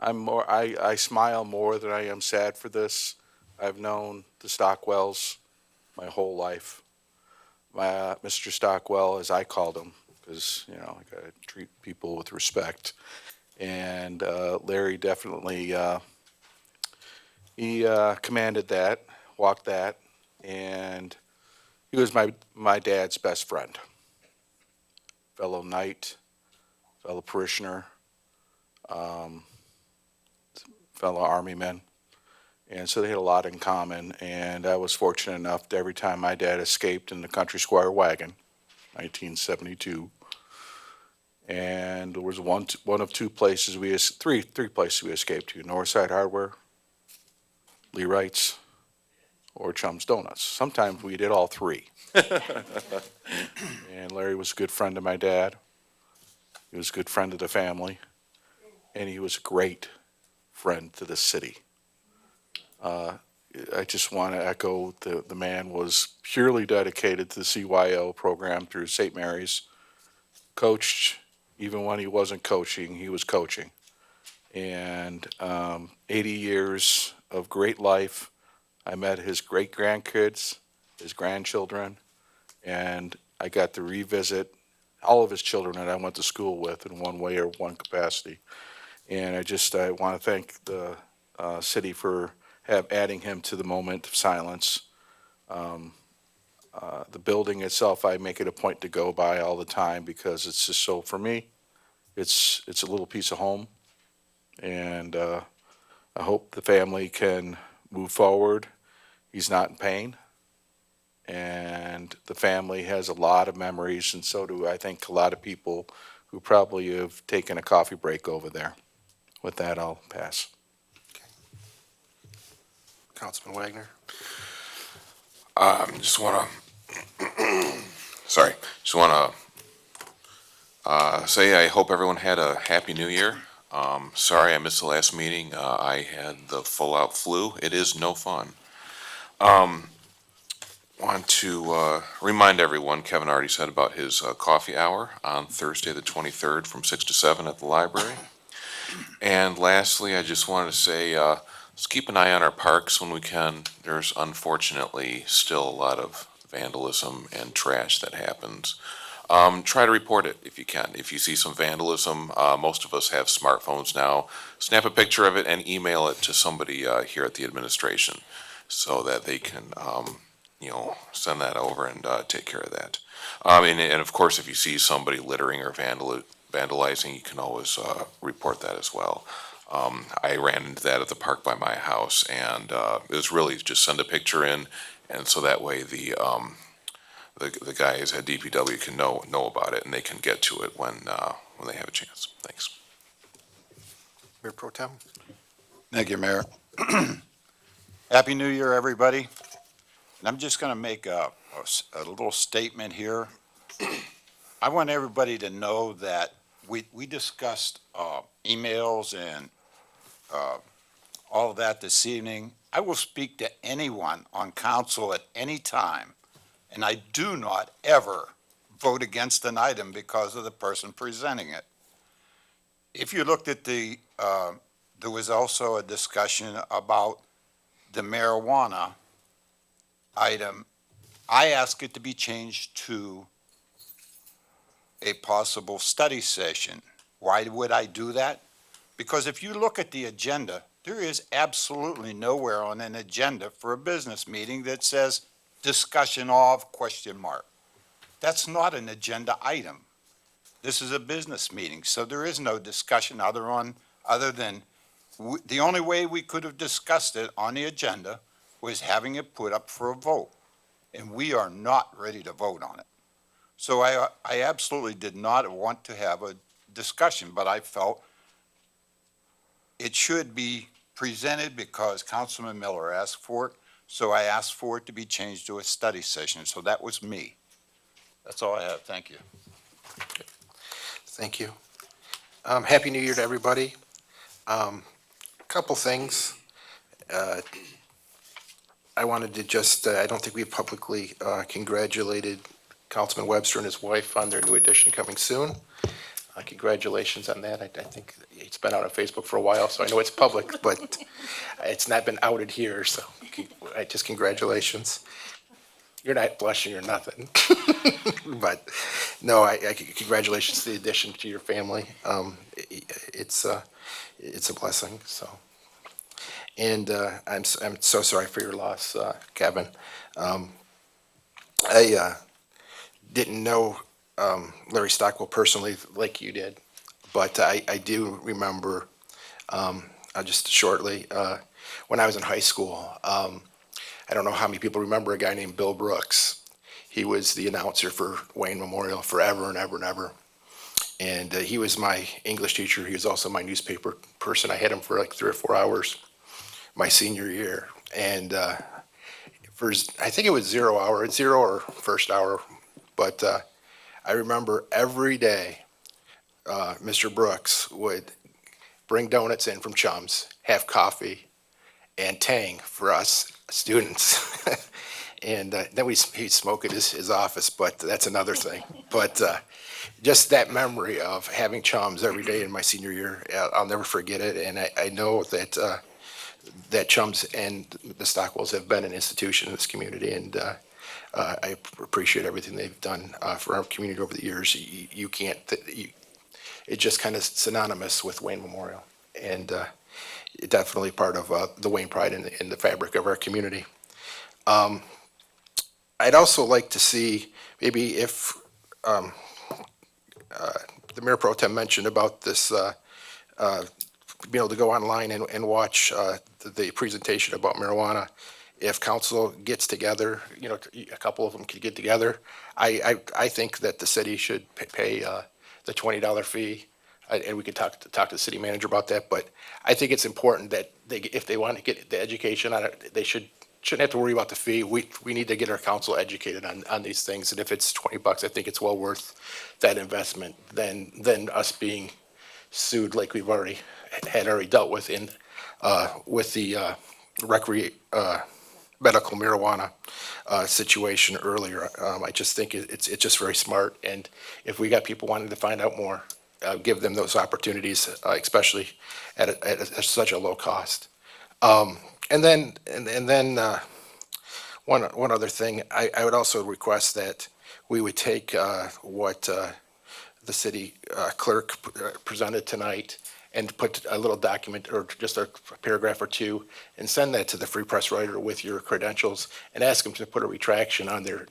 I smile more than I am sad for this. I've known the Stockwells my whole life. Mr. Stockwell, as I called him, because, you know, I gotta treat people with respect. And Larry definitely, he commanded that, walked that, and he was my dad's best friend. Fellow knight, fellow parishioner, fellow army man. And so they had a lot in common, and I was fortunate enough that every time my dad escaped in the Country Squire wagon, 1972, and there was one of two places three places we escaped to: Northside Hardware, Lee Wright's, or Chum's Donuts. Sometimes we did all three. And Larry was a good friend of my dad. He was a good friend of the family, and he was a great friend to the city. I just want to echo the man was purely dedicated to the CYO program through St. Mary's. Coached, even when he wasn't coaching, he was coaching. And 80 years of great life. I met his great-grandkids, his grandchildren, and I got to revisit all of his children that I went to school with in one way or one capacity. And I want to thank the city for adding him to the moment of silence. The building itself, I make it a point to go by all the time because it's just so, for me, it's a little piece of home. And I hope the family can move forward. He's not in pain. And the family has a lot of memories, and so do, I think, a lot of people who probably have taken a coffee break over there. With that, I'll pass. Councilman Wagner? Just want to, sorry, just want to say I hope everyone had a happy new year. Sorry I missed the last meeting. I had the full-out flu. It is no fun. Want to remind everyone, Kevin already said about his coffee hour on Thursday, the 23rd, from 6 to 7 at the library. And lastly, I just wanted to say, let's keep an eye on our parks when we can. There's unfortunately still a lot of vandalism and trash that happens. Try to report it if you can. If you see some vandalism, most of us have smartphones now. Snap a picture of it and email it to somebody here at the administration so that they can, send that over and take care of that. And of course, if you see somebody littering or vandalizing, you can always report that as well. I ran into that at the park by my house, and it was really just send a picture in, and so that way the guys at DPW can know about it, and they can get to it when they have a chance. Thanks. Mayor Pro Tem? Thank you, Mayor. Happy New Year, everybody. And I'm just going to make a little statement here. I want everybody to know that we discussed emails and all of that this evening. I will speak to anyone on council at any time, and I do not ever vote against an item because of the person presenting it. If you looked at there was also a discussion about the marijuana item. I asked it to be changed to a possible study session. Why would I do that? Because if you look at the agenda, there is absolutely nowhere on an agenda for a business meeting that says discussion of ? That's not an agenda item. This is a business meeting, so there is no discussion other than the only way we could have discussed it on the agenda was having it put up for a vote, and we are not ready to vote on it. So I absolutely did not want to have a discussion, but I felt it should be presented because Councilman Miller asked for it, so I asked for it to be changed to a study session, so that was me. That's all I have. Thank you. Thank you. Happy New Year to everybody. Couple things. I wanted to just, I don't think we've publicly congratulated Councilman Webster and his wife on their new addition coming soon. Congratulations on that. I think it's been out on Facebook for a while, so I know it's public, but it's not been outed here, so just congratulations. You're not blushing or nothing. But no, congratulations to the addition to your family. It's a blessing, so. And I'm so sorry for your loss, Kevin. I didn't know Larry Stockwell personally like you did, but I do remember, just shortly, when I was in high school, I don't know how many people remember a guy named Bill Brooks. He was the announcer for Wayne Memorial forever and ever and ever. And he was my English teacher. He was also my newspaper person. I had him for like 3 or 4 hours my senior year. And I think it was 0 or first hour, but I remember every day Mr. Brooks would bring donuts in from Chum's, have coffee, and Tang for us students. And then he'd smoke at his office, but that's another thing. But just that memory of having Chums every day in my senior year, I'll never forget it. And I know that Chums and the Stockwells have been an institution in this community, and I appreciate everything they've done for our community over the years. It's just kind of synonymous with Wayne Memorial, and definitely part of the Wayne pride in the fabric of our community. I'd also like to see, maybe if, um, the Mayor Pro Tem mentioned about this, being able to go online and watch, the presentation about marijuana. If council gets together, a couple of them could get together, I think that the city should pay, the $20 fee. And we could talk to the city manager about that, but I think it's important that if they want to get the education on it, they shouldn't have to worry about the fee. We need to get our council educated on these things, and if it's $20, I think it's well worth that investment than us being sued like we've already dealt with with the medical marijuana situation earlier. I just think it's just very smart, and if we got people wanting to find out more, give them those opportunities, especially at such a low cost. And then one other thing, I would also request that we would take what the city clerk presented tonight and put a little document or just a paragraph or two and send that to the Free Press writer with your credentials and ask them to put a retraction on their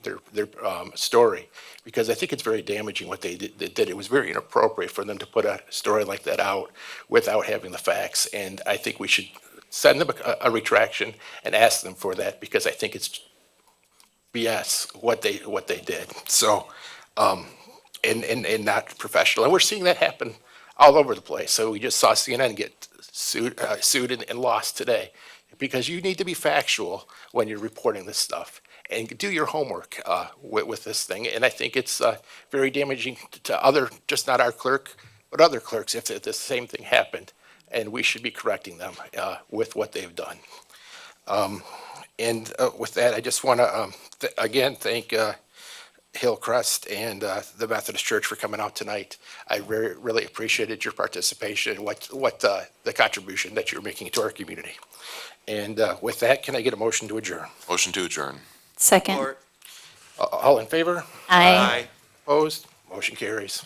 story. Because I think it's very damaging what they did. It was very inappropriate for them to put a story like that out without having the facts. And I think we should send them a retraction and ask them for that, because I think it's BS what they did. So, and not professional. And we're seeing that happen all over the place. So we just saw CNN get sued and lost today, because you need to be factual when you're reporting this stuff and do your homework with this thing. And I think it's very damaging to other, just not our clerk, but other clerks if the same thing happened. And we should be correcting them with what they've done. And with that, I just want to, again, thank Hillcrest and the Methodist Church for coming out tonight. I really appreciated your participation and what the contribution that you're making to our community. And with that, can I get a motion to adjourn? Motion to adjourn. Second. All in favor? Aye. Opposed? Motion carries.